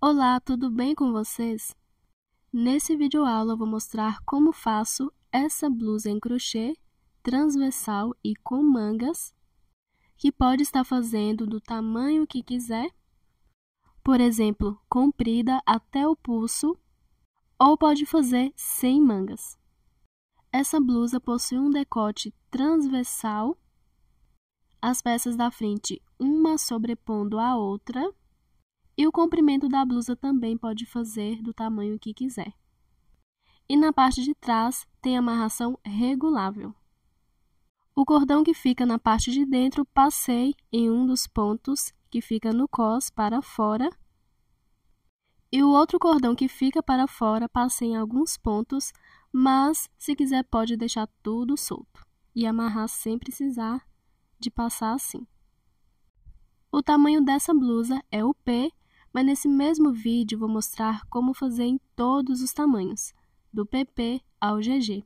Olá, tudo bem com vocês? Nesse videoaula eu vou mostrar como faço essa blusa em crochê, transversal e com mangas, que pode estar fazendo do tamanho que quiser, por exemplo, comprida até o pulso, ou pode fazer sem mangas. Essa blusa possui um decote transversal, as peças da frente uma sobrepondo a outra, e o comprimento da blusa também pode fazer do tamanho que quiser. E na parte de trás tem amarração regulável. O cordão que fica na parte de dentro passei em um dos pontos que fica no cós para fora. E o outro cordão que fica para fora passei em alguns pontos, mas se quiser pode deixar tudo solto e amarrar sem precisar de passar assim. O tamanho dessa blusa é o P, mas nesse mesmo vídeo vou mostrar como fazer em todos os tamanhos, do PP ao GG.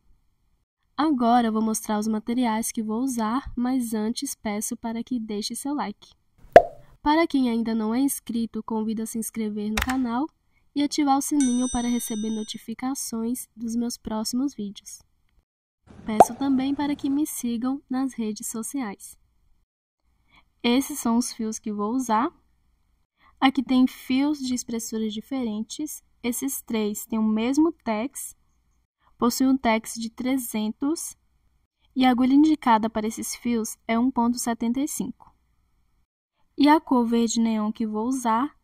Agora vou mostrar os materiais que vou usar, mas antes peço para que deixe seu like. Para quem ainda não é inscrito, convido a se inscrever no canal e ativar o sininho para receber notificações dos meus próximos vídeos. Peço também para que me sigam nas redes sociais. Esses são os fios que vou usar. Aqui tem fios de espessuras diferentes. Esses três têm o mesmo tex, possuem um tex de 300 e a agulha indicada para esses fios é 1,75. E a cor verde neon que vou usar,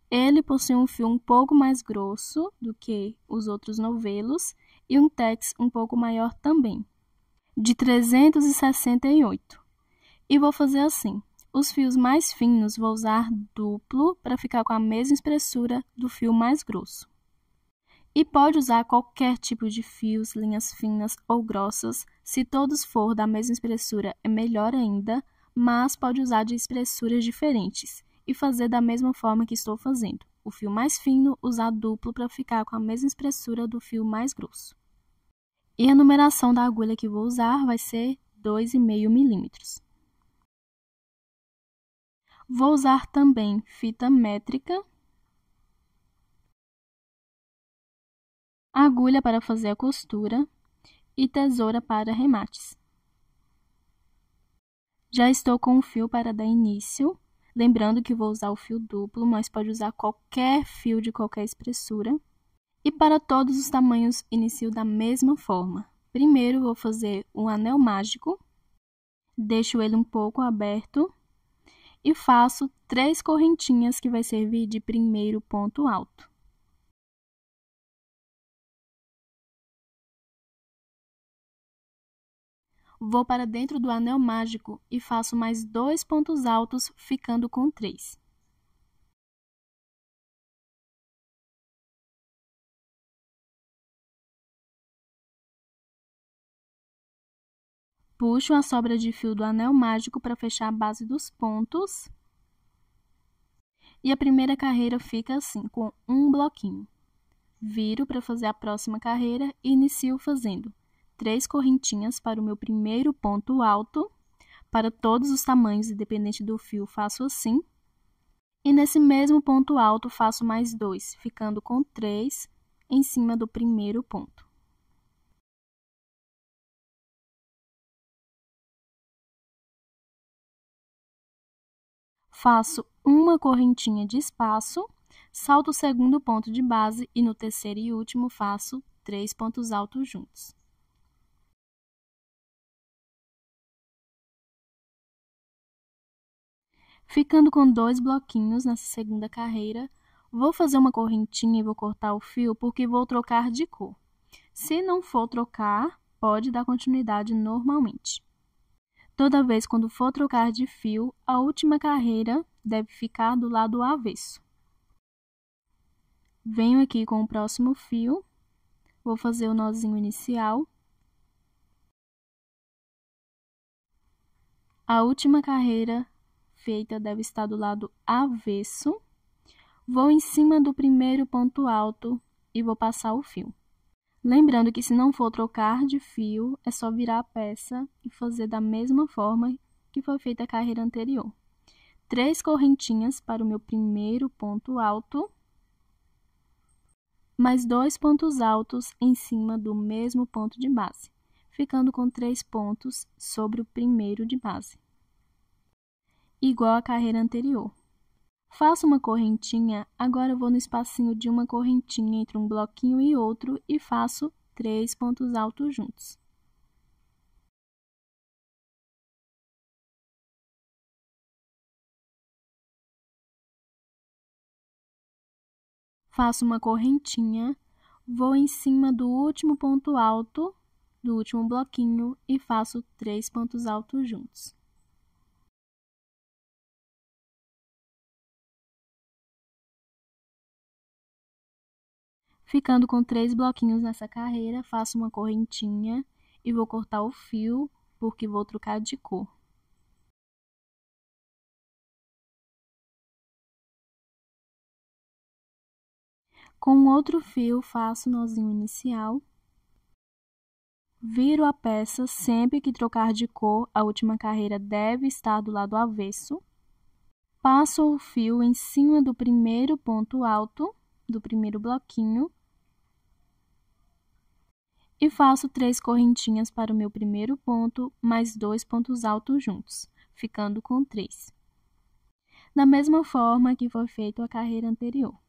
ele possui um fio um pouco mais grosso do que os outros novelos e um tex um pouco maior também, de 368. E vou fazer assim. Os fios mais finos vou usar duplo para ficar com a mesma espessura do fio mais grosso. E pode usar qualquer tipo de fios, linhas finas ou grossas. Se todos for da mesma espessura é melhor ainda, mas pode usar de espessuras diferentes e fazer da mesma forma que estou fazendo. O fio mais fino usar duplo para ficar com a mesma espessura do fio mais grosso. E a numeração da agulha que vou usar vai ser 2,5 milímetros. Vou usar também fita métrica, agulha para fazer a costura e tesoura para remates. Já estou com o fio para dar início, lembrando que vou usar o fio duplo, mas pode usar qualquer fio de qualquer espessura. E para todos os tamanhos, inicio da mesma forma. Primeiro, vou fazer um anel mágico, deixo ele um pouco aberto e faço 3 correntinhas que vai servir de primeiro ponto alto. Vou para dentro do anel mágico e faço mais 2 pontos altos, ficando com 3. Puxo a sobra de fio do anel mágico para fechar a base dos pontos. E a primeira carreira fica assim, com um bloquinho. Viro para fazer a próxima carreira e inicio fazendo 3 correntinhas para o meu primeiro ponto alto. Para todos os tamanhos, independente do fio, faço assim. E nesse mesmo ponto alto, faço mais 2, ficando com 3 em cima do primeiro ponto. Faço uma correntinha de espaço, salto o segundo ponto de base e no terceiro e último faço 3 pontos altos juntos. Ficando com 2 bloquinhos nessa segunda carreira, vou fazer uma correntinha e vou cortar o fio porque vou trocar de cor. Se não for trocar, pode dar continuidade normalmente. Toda vez quando for trocar de fio, a última carreira deve ficar do lado avesso. Venho aqui com o próximo fio, vou fazer o nozinho inicial. A última carreira feita deve estar do lado avesso. Vou em cima do primeiro ponto alto e vou passar o fio. Lembrando que se não for trocar de fio, é só virar a peça e fazer da mesma forma que foi feita a carreira anterior. 3 correntinhas para o meu primeiro ponto alto. mais 2 pontos altos em cima do mesmo ponto de base, ficando com 3 pontos sobre o primeiro de base, igual à carreira anterior. Faço uma correntinha, agora eu vou no espacinho de uma correntinha entre um bloquinho e outro e faço 3 pontos altos juntos. Faço uma correntinha, vou em cima do último ponto alto do último bloquinho e faço 3 pontos altos juntos. Ficando com 3 bloquinhos nessa carreira, faço uma correntinha e vou cortar o fio, porque vou trocar de cor. Com outro fio, faço o nozinho inicial. Viro a peça, sempre que trocar de cor, a última carreira deve estar do lado avesso. Passo o fio em cima do primeiro ponto alto, do primeiro bloquinho. E faço 3 correntinhas para o meu primeiro ponto, mais 2 pontos altos juntos, ficando com 3. Da mesma forma que foi feito a carreira anterior.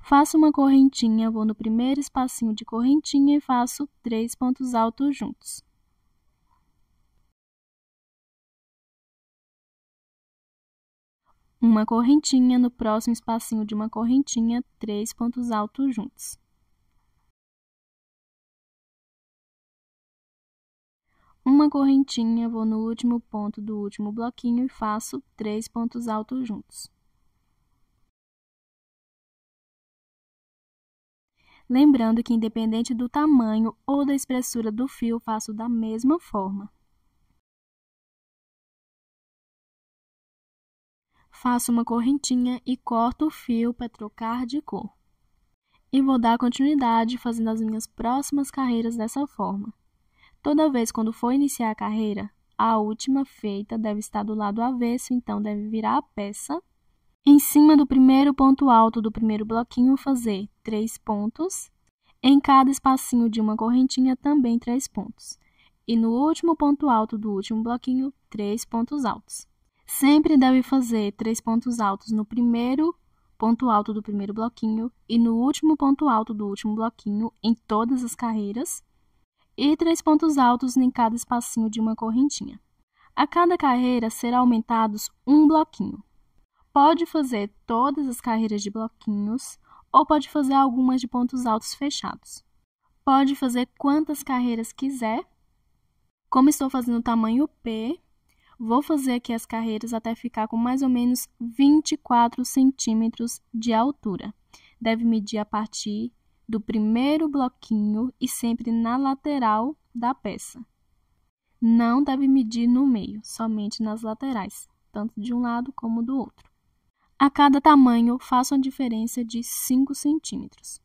Faço uma correntinha, vou no primeiro espacinho de correntinha e faço 3 pontos altos juntos. Uma correntinha, no próximo espacinho de uma correntinha, 3 pontos altos juntos. Uma correntinha, vou no último ponto do último bloquinho e faço 3 pontos altos juntos. Lembrando que, independente do tamanho ou da espessura do fio, faço da mesma forma. Faço uma correntinha e corto o fio para trocar de cor. E vou dar continuidade fazendo as minhas próximas carreiras dessa forma. Toda vez quando for iniciar a carreira, a última feita deve estar do lado avesso, então deve virar a peça. Em cima do primeiro ponto alto do primeiro bloquinho, fazer 3 pontos. Em cada espacinho de uma correntinha, também 3 pontos. E no último ponto alto do último bloquinho, 3 pontos altos. Sempre deve fazer 3 pontos altos no primeiro ponto alto do primeiro bloquinho e no último ponto alto do último bloquinho em todas as carreiras. E 3 pontos altos em cada espacinho de uma correntinha. A cada carreira será aumentados um bloquinho. Pode fazer todas as carreiras de bloquinhos ou pode fazer algumas de pontos altos fechados. Pode fazer quantas carreiras quiser. Como estou fazendo o tamanho P, vou fazer aqui as carreiras até ficar com mais ou menos 24 centímetros de altura. Deve medir a partir do primeiro bloquinho e sempre na lateral da peça. Não deve medir no meio, somente nas laterais, tanto de um lado como do outro. A cada tamanho, faço uma diferença de 5 centímetros.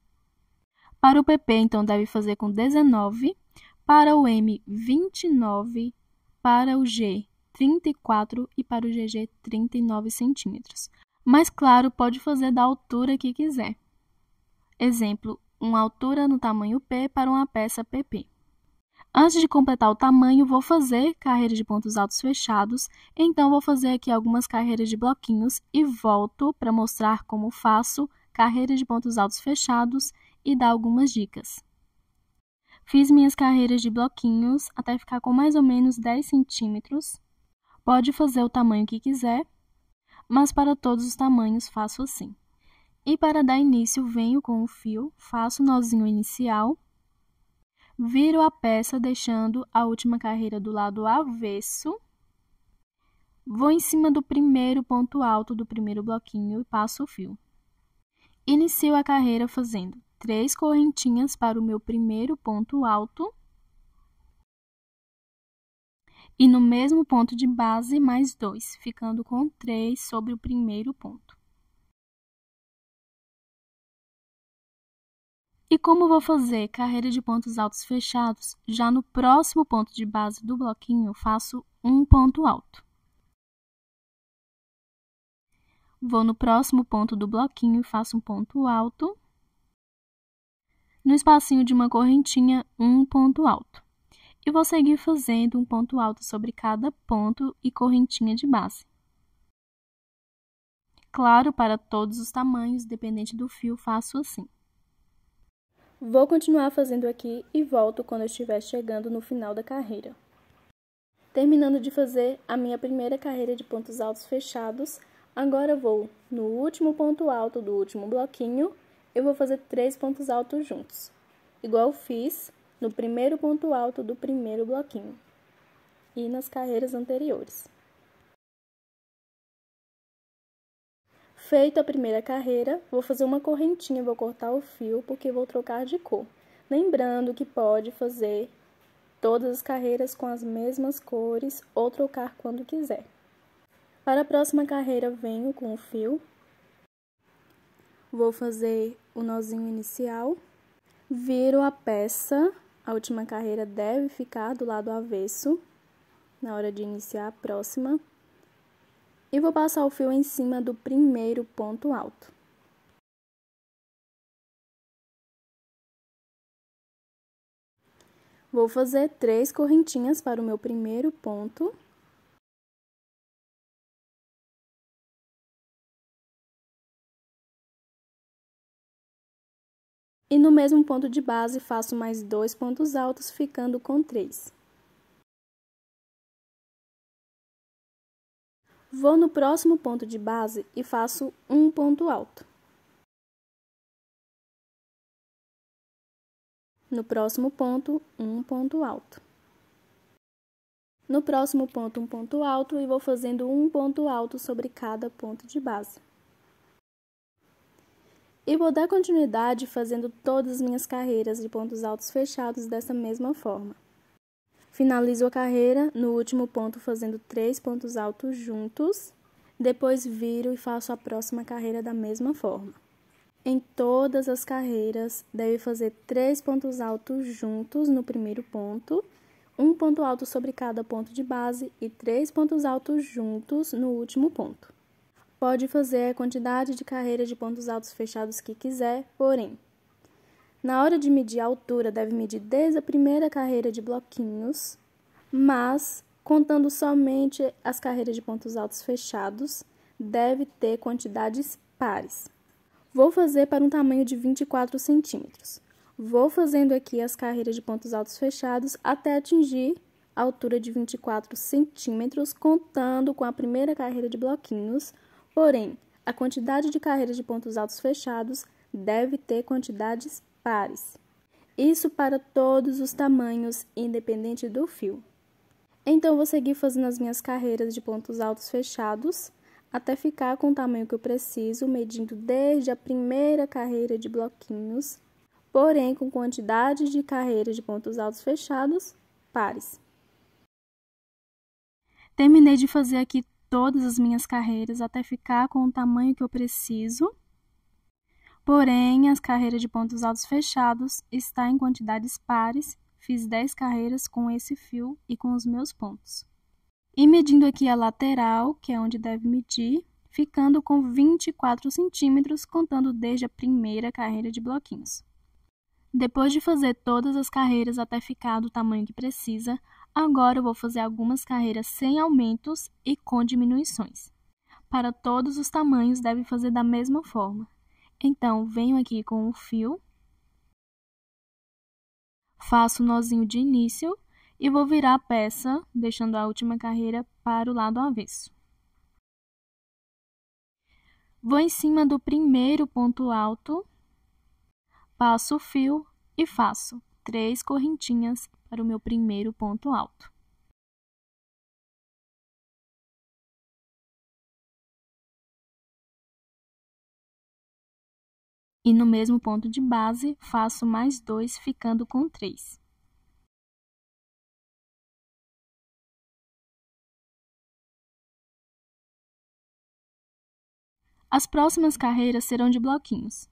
Para o PP, então, deve fazer com 19, para o M, 29, para o G, 34 e para o GG, 39 centímetros. Mas, claro, pode fazer da altura que quiser. Exemplo, uma altura no tamanho P para uma peça PP. Antes de completar o tamanho, vou fazer carreira de pontos altos fechados, então vou fazer aqui algumas carreiras de bloquinhos e volto para mostrar como faço carreira de pontos altos fechados e dar algumas dicas. Fiz minhas carreiras de bloquinhos até ficar com mais ou menos 10 centímetros. Pode fazer o tamanho que quiser, mas para todos os tamanhos faço assim. E para dar início, venho com o fio, faço o nozinho inicial, viro a peça deixando a última carreira do lado avesso, vou em cima do primeiro ponto alto do primeiro bloquinho e passo o fio. Inicio a carreira fazendo 3 correntinhas para o meu primeiro ponto alto e no mesmo ponto de base mais 2, ficando com 3 sobre o primeiro ponto. E como vou fazer carreira de pontos altos fechados, já no próximo ponto de base do bloquinho, faço um ponto alto. Vou no próximo ponto do bloquinho e faço um ponto alto. no espacinho de uma correntinha, um ponto alto. E vou seguir fazendo um ponto alto sobre cada ponto e correntinha de base. Claro, para todos os tamanhos, dependente do fio, faço assim. Vou continuar fazendo aqui e volto quando eu estiver chegando no final da carreira. Terminando de fazer a minha primeira carreira de pontos altos fechados, agora vou no último ponto alto do último bloquinho, eu vou fazer 3 pontos altos juntos, igual fiz no primeiro ponto alto do primeiro bloquinho e nas carreiras anteriores. Feita a primeira carreira, vou fazer uma correntinha, vou cortar o fio porque vou trocar de cor. Lembrando que pode fazer todas as carreiras com as mesmas cores ou trocar quando quiser. Para a próxima carreira, venho com o fio. Vou fazer o nozinho inicial. Viro a peça. A última carreira deve ficar do lado avesso na hora de iniciar a próxima. E vou passar o fio em cima do primeiro ponto alto. Vou fazer 3 correntinhas para o meu primeiro ponto. E no mesmo ponto de base, faço mais 2 pontos altos, ficando com 3. Vou no próximo ponto de base e faço um ponto alto. No próximo ponto, um ponto alto. No próximo ponto, um ponto alto e vou fazendo um ponto alto sobre cada ponto de base. E vou dar continuidade fazendo todas as minhas carreiras de pontos altos fechados dessa mesma forma. Finalizo a carreira no último ponto fazendo 3 pontos altos juntos, depois viro e faço a próxima carreira da mesma forma. Em todas as carreiras, deve fazer 3 pontos altos juntos no primeiro ponto, um ponto alto sobre cada ponto de base e 3 pontos altos juntos no último ponto. Pode fazer a quantidade de carreiras de pontos altos fechados que quiser, porém, na hora de medir a altura, deve medir desde a primeira carreira de bloquinhos, mas, contando somente as carreiras de pontos altos fechados, deve ter quantidades pares. Vou fazer para um tamanho de 24 centímetros. Vou fazendo aqui as carreiras de pontos altos fechados até atingir a altura de 24 centímetros, contando com a primeira carreira de bloquinhos, porém, a quantidade de carreiras de pontos altos fechados deve ter quantidades pares. Isso para todos os tamanhos, independente do fio. Então, vou seguir fazendo as minhas carreiras de pontos altos fechados, até ficar com o tamanho que eu preciso, medindo desde a primeira carreira de bloquinhos, porém com quantidade de carreiras de pontos altos fechados pares. Terminei de fazer aqui todas as minhas carreiras até ficar com o tamanho que eu preciso, porém as carreiras de pontos altos fechados está em quantidades pares, fiz 10 carreiras com esse fio e com os meus pontos. E medindo aqui a lateral, que é onde deve medir, ficando com 24 centímetros, contando desde a primeira carreira de bloquinhos. Depois de fazer todas as carreiras até ficar do tamanho que precisa, agora eu vou fazer algumas carreiras sem aumentos e com diminuições. Para todos os tamanhos, deve fazer da mesma forma. Então, venho aqui com o fio, faço o nozinho de início, e vou virar a peça, deixando a última carreira para o lado avesso. Vou em cima do primeiro ponto alto, passo o fio e faço 3 correntinhas para o meu primeiro ponto alto. E no mesmo ponto de base, faço mais 2, ficando com 3. As próximas carreiras serão de bloquinhos.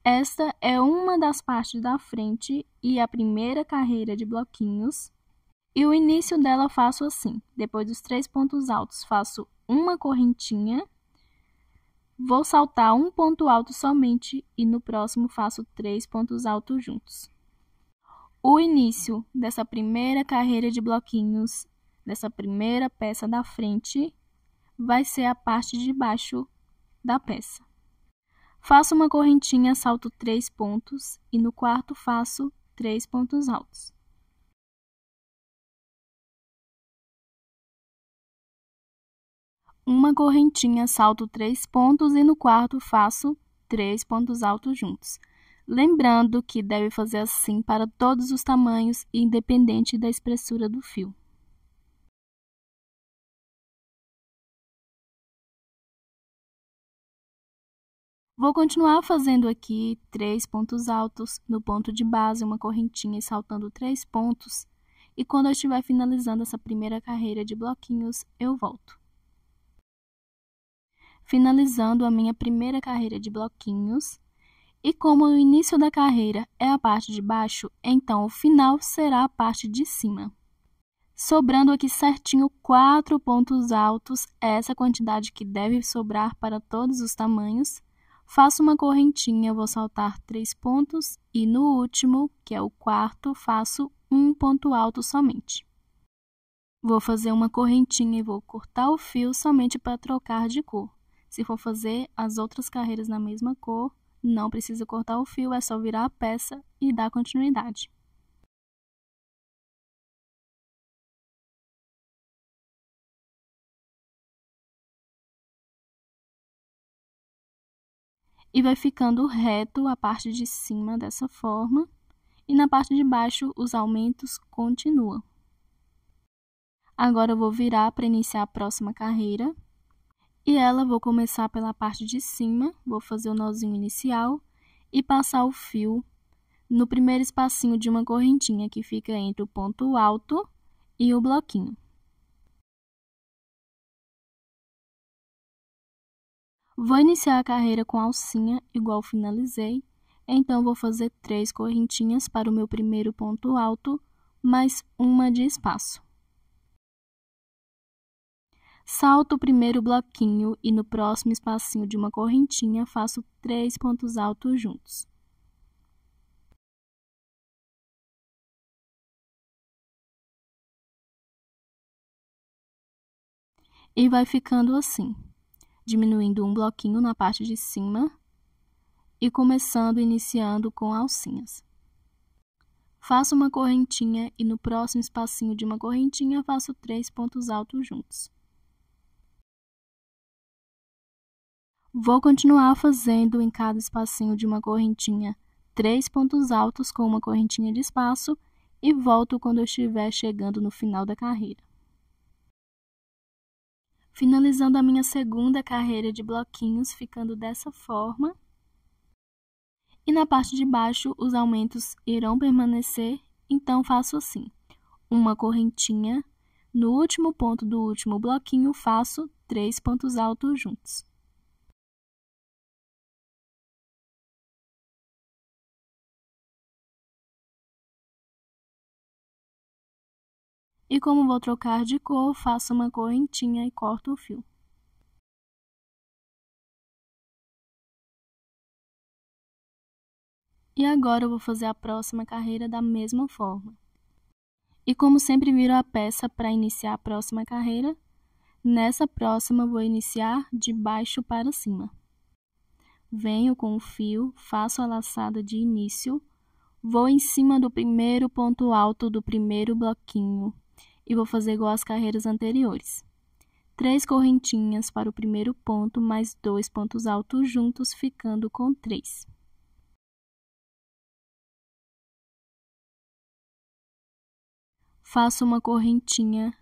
Esta é uma das partes da frente e a primeira carreira de bloquinhos. E o início dela eu faço assim. Depois dos 3 pontos altos, faço uma correntinha. Vou saltar um ponto alto somente e no próximo faço 3 pontos altos juntos. O início dessa primeira carreira de bloquinhos, dessa primeira peça da frente, vai ser a parte de baixo da peça. Faço uma correntinha, salto 3 pontos e no quarto faço 3 pontos altos. Uma correntinha, salto 3 pontos e no quarto faço 3 pontos altos juntos. Lembrando que deve fazer assim para todos os tamanhos, independente da espessura do fio. Vou continuar fazendo aqui 3 pontos altos no ponto de base, uma correntinha e saltando 3 pontos. E quando eu estiver finalizando essa primeira carreira de bloquinhos, eu volto. Finalizando a minha primeira carreira de bloquinhos. E como o início da carreira é a parte de baixo, então o final será a parte de cima. Sobrando aqui certinho 4 pontos altos, essa quantidade que deve sobrar para todos os tamanhos. Faço uma correntinha, vou saltar 3 pontos e no último, que é o quarto, faço um ponto alto somente. Vou fazer uma correntinha e vou cortar o fio somente para trocar de cor. Se for fazer as outras carreiras na mesma cor, não precisa cortar o fio, é só virar a peça e dar continuidade. E vai ficando reto a parte de cima dessa forma, e na parte de baixo os aumentos continuam. Agora eu vou virar para iniciar a próxima carreira, e ela vou começar pela parte de cima, vou fazer o nozinho inicial e passar o fio no primeiro espacinho de uma correntinha que fica entre o ponto alto e o bloquinho. Vou iniciar a carreira com alcinha, igual finalizei, então vou fazer 3 correntinhas para o meu primeiro ponto alto, mais uma de espaço. Salto o primeiro bloquinho e no próximo espacinho de uma correntinha faço 3 pontos altos juntos. E vai ficando assim, diminuindo um bloquinho na parte de cima e iniciando com alcinhas. Faço uma correntinha e no próximo espacinho de uma correntinha faço 3 pontos altos juntos. Vou continuar fazendo em cada espacinho de uma correntinha 3 pontos altos com uma correntinha de espaço e volto quando eu estiver chegando no final da carreira. Finalizando a minha segunda carreira de bloquinhos, ficando dessa forma. E na parte de baixo, os aumentos irão permanecer, então faço assim. Uma correntinha, no último ponto do último bloquinho, faço 3 pontos altos juntos. E como vou trocar de cor, faço uma correntinha e corto o fio. E agora eu vou fazer a próxima carreira da mesma forma. E como sempre viro a peça para iniciar a próxima carreira, nessa próxima vou iniciar de baixo para cima. Venho com o fio, faço a laçada de início, vou em cima do primeiro ponto alto do primeiro bloquinho e vou fazer igual às carreiras anteriores. 3 correntinhas para o primeiro ponto, mais 2 pontos altos juntos, ficando com 3. Faço uma correntinha,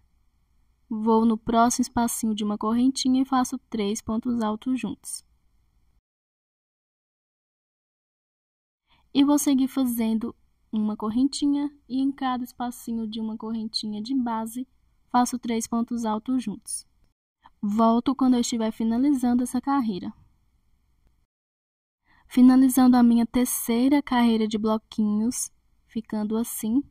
vou no próximo espacinho de uma correntinha e faço 3 pontos altos juntos. E vou seguir fazendo uma correntinha e em cada espacinho de uma correntinha de base, faço 3 pontos altos juntos. Volto quando eu estiver finalizando essa carreira. Finalizando a minha terceira carreira de bloquinhos, ficando assim.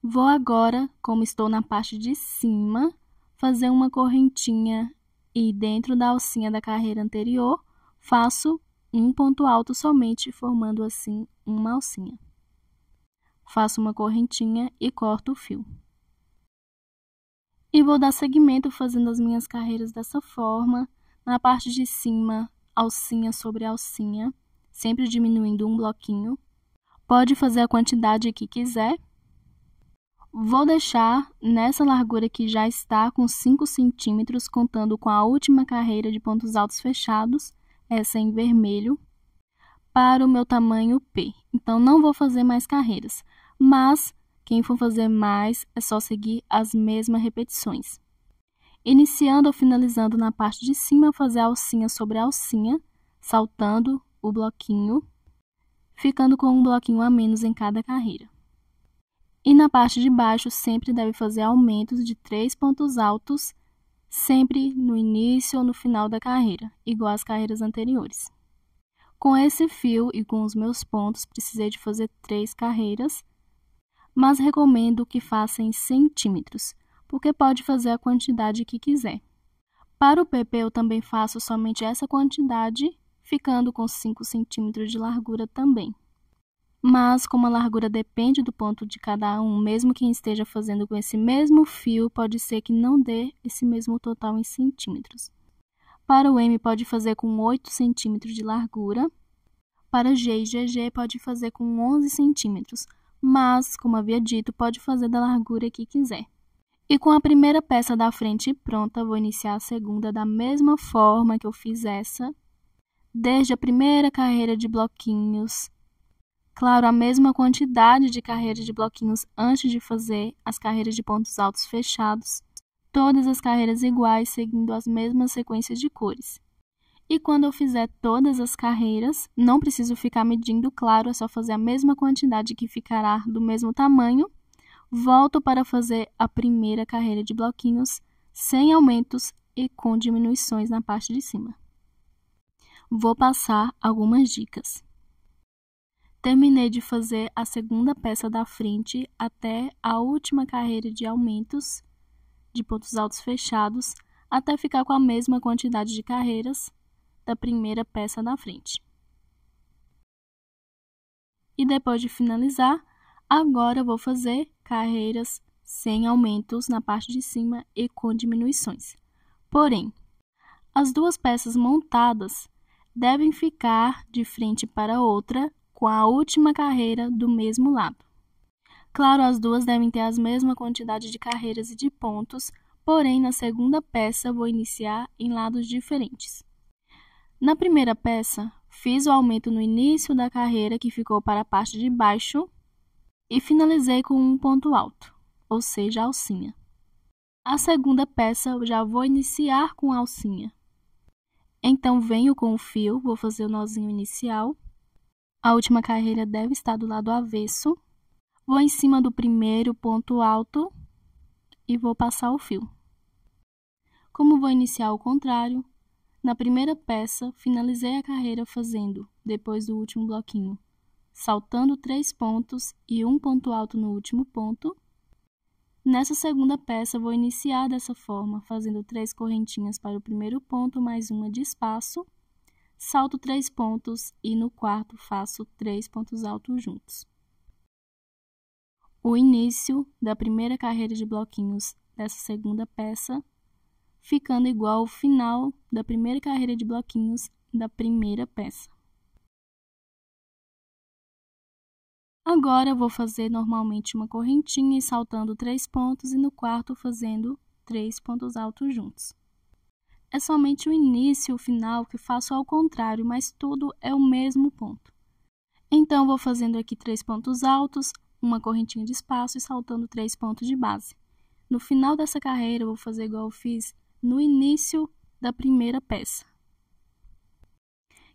Vou agora, como estou na parte de cima, fazer uma correntinha e dentro da alcinha da carreira anterior, faço um ponto alto somente, formando assim uma alcinha. Faço uma correntinha e corto o fio. E vou dar seguimento fazendo as minhas carreiras dessa forma. Na parte de cima, alcinha sobre alcinha, sempre diminuindo um bloquinho. Pode fazer a quantidade que quiser. Vou deixar nessa largura que já está com 5 centímetros, contando com a última carreira de pontos altos fechados, essa em vermelho, para o meu tamanho P. Então, não vou fazer mais carreiras, mas quem for fazer mais é só seguir as mesmas repetições. Iniciando ou finalizando na parte de cima, fazer a alcinha sobre a alcinha, saltando o bloquinho, ficando com um bloquinho a menos em cada carreira. E na parte de baixo, sempre deve fazer aumentos de 3 pontos altos, sempre no início ou no final da carreira, igual às carreiras anteriores. Com esse fio e com os meus pontos, precisei de fazer 3 carreiras, mas recomendo que faça em centímetros, porque pode fazer a quantidade que quiser. Para o PP, eu também faço somente essa quantidade, ficando com 5 centímetros de largura também. Mas, como a largura depende do ponto de cada um, mesmo quem esteja fazendo com esse mesmo fio, pode ser que não dê esse mesmo total em centímetros. Para o M, pode fazer com 8 centímetros de largura. Para G e GG, pode fazer com 11 centímetros. Mas, como havia dito, pode fazer da largura que quiser. E com a primeira peça da frente pronta, vou iniciar a segunda da mesma forma que eu fiz essa, desde a primeira carreira de bloquinhos. Claro, a mesma quantidade de carreiras de bloquinhos antes de fazer as carreiras de pontos altos fechados. Todas as carreiras iguais, seguindo as mesmas sequências de cores. E quando eu fizer todas as carreiras, não preciso ficar medindo, claro, é só fazer a mesma quantidade que ficará do mesmo tamanho. Volto para fazer a primeira carreira de bloquinhos, sem aumentos e com diminuições na parte de cima. Vou passar algumas dicas. Terminei de fazer a segunda peça da frente até a última carreira de aumentos de pontos altos fechados, até ficar com a mesma quantidade de carreiras da primeira peça da frente. E depois de finalizar, agora eu vou fazer carreiras sem aumentos na parte de cima e com diminuições. Porém, as duas peças montadas devem ficar de frente para outra com a última carreira do mesmo lado. Claro, as duas devem ter a mesma quantidade de carreiras e de pontos, porém, na segunda peça, vou iniciar em lados diferentes. Na primeira peça, fiz o aumento no início da carreira, que ficou para a parte de baixo, e finalizei com um ponto alto, ou seja, a alcinha. A segunda peça, eu já vou iniciar com a alcinha. Então, venho com o fio, vou fazer o nozinho inicial. A última carreira deve estar do lado avesso. Vou em cima do primeiro ponto alto e vou passar o fio. Como vou iniciar ao contrário, na primeira peça, finalizei a carreira fazendo, depois do último bloquinho, saltando 3 pontos e um ponto alto no último ponto. Nessa segunda peça, vou iniciar dessa forma, fazendo 3 correntinhas para o primeiro ponto, mais uma de espaço. Salto 3 pontos e no quarto faço 3 pontos altos juntos. O início da primeira carreira de bloquinhos dessa segunda peça, ficando igual ao final da primeira carreira de bloquinhos da primeira peça. Agora eu vou fazer normalmente uma correntinha e saltando 3 pontos e no quarto fazendo 3 pontos altos juntos. É somente o início e o final que faço ao contrário, mas tudo é o mesmo ponto. Então, vou fazendo aqui 3 pontos altos, uma correntinha de espaço e saltando 3 pontos de base. No final dessa carreira, eu vou fazer igual eu fiz no início da primeira peça,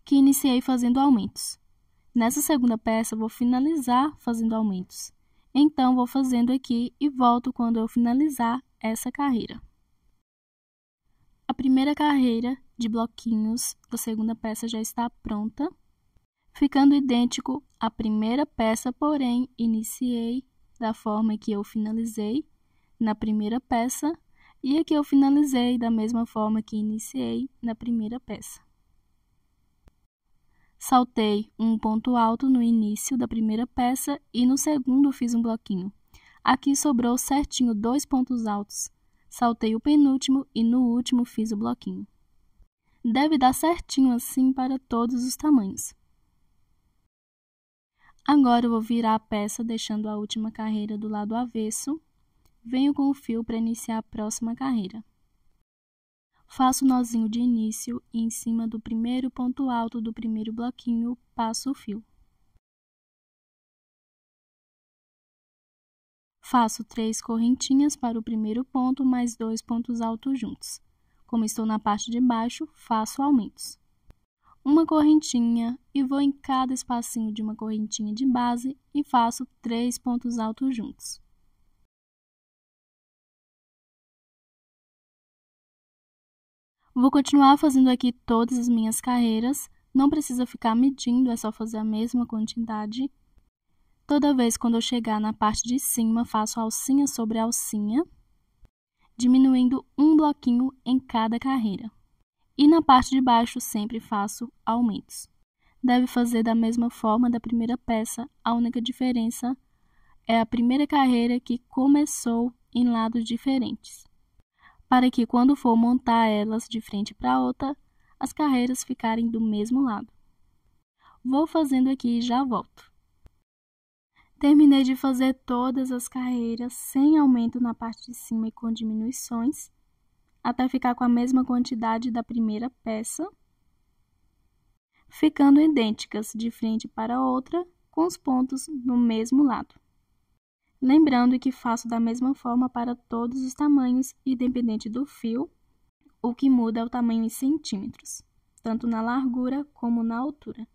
que iniciei fazendo aumentos. Nessa segunda peça, eu vou finalizar fazendo aumentos. Então, vou fazendo aqui e volto quando eu finalizar essa carreira. A primeira carreira de bloquinhos da segunda peça já está pronta, ficando idêntico à primeira peça, porém, iniciei da forma que eu finalizei na primeira peça E aqui eu finalizei da mesma forma que iniciei na primeira peça. Saltei um ponto alto no início da primeira peça e no segundo fiz um bloquinho. Aqui sobrou certinho 2 pontos altos. Saltei o penúltimo e no último fiz o bloquinho. Deve dar certinho assim para todos os tamanhos. Agora eu vou virar a peça deixando a última carreira do lado avesso. Venho com o fio para iniciar a próxima carreira. Faço o nozinho de início e em cima do primeiro ponto alto do primeiro bloquinho, passo o fio. Faço 3 correntinhas para o primeiro ponto, mais 2 pontos altos juntos. Como estou na parte de baixo, faço aumentos. Uma correntinha e vou em cada espacinho de uma correntinha de base e faço 3 pontos altos juntos. Vou continuar fazendo aqui todas as minhas carreiras, não precisa ficar medindo, é só fazer a mesma quantidade. Toda vez quando eu chegar na parte de cima, faço alcinha sobre alcinha, diminuindo um bloquinho em cada carreira. E na parte de baixo sempre faço aumentos. Deve fazer da mesma forma da primeira peça, a única diferença é a primeira carreira que começou em lados diferentes, para que quando for montar elas de frente para a outra, as carreiras ficarem do mesmo lado. Vou fazendo aqui e já volto. Terminei de fazer todas as carreiras sem aumento na parte de cima e com diminuições, até ficar com a mesma quantidade da primeira peça, ficando idênticas de frente para a outra, com os pontos no mesmo lado. Lembrando que faço da mesma forma para todos os tamanhos, independente do fio, o que muda é o tamanho em centímetros, tanto na largura como na altura.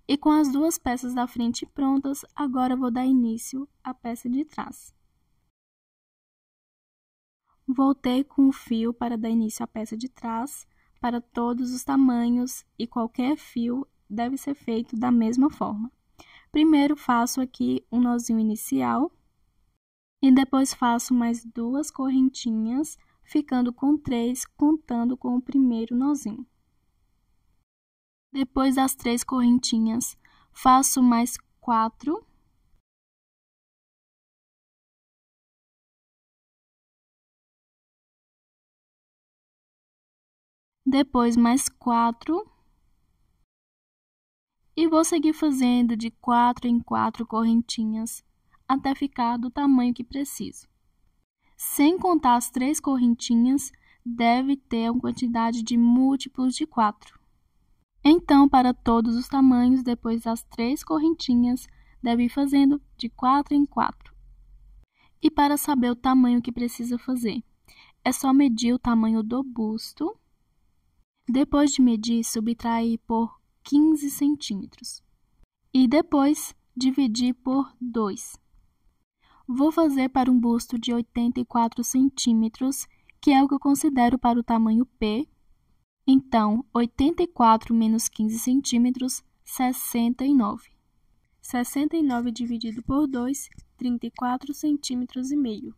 E com as duas peças da frente prontas, agora vou dar início à peça de trás. Voltei com o fio para dar início à peça de trás, para todos os tamanhos, e qualquer fio deve ser feito da mesma forma. Primeiro faço aqui um nozinho inicial, e depois faço mais 2 correntinhas, ficando com 3, contando com o primeiro nozinho. Depois das 3 correntinhas, faço mais 4. Depois mais 4. E vou seguir fazendo de 4 em 4 correntinhas, até ficar do tamanho que preciso. Sem contar as 3 correntinhas, deve ter uma quantidade de múltiplos de 4. Então, para todos os tamanhos, depois das 3 correntinhas, deve ir fazendo de 4 em 4. E para saber o tamanho que precisa fazer, é só medir o tamanho do busto. Depois de medir, subtrair por 15 centímetros. E depois, dividir por 2. Vou fazer para um busto de 84 centímetros, que é o que eu considero para o tamanho P. Então, 84 menos 15 centímetros, 69. 69 dividido por 2, 34 centímetros e meio.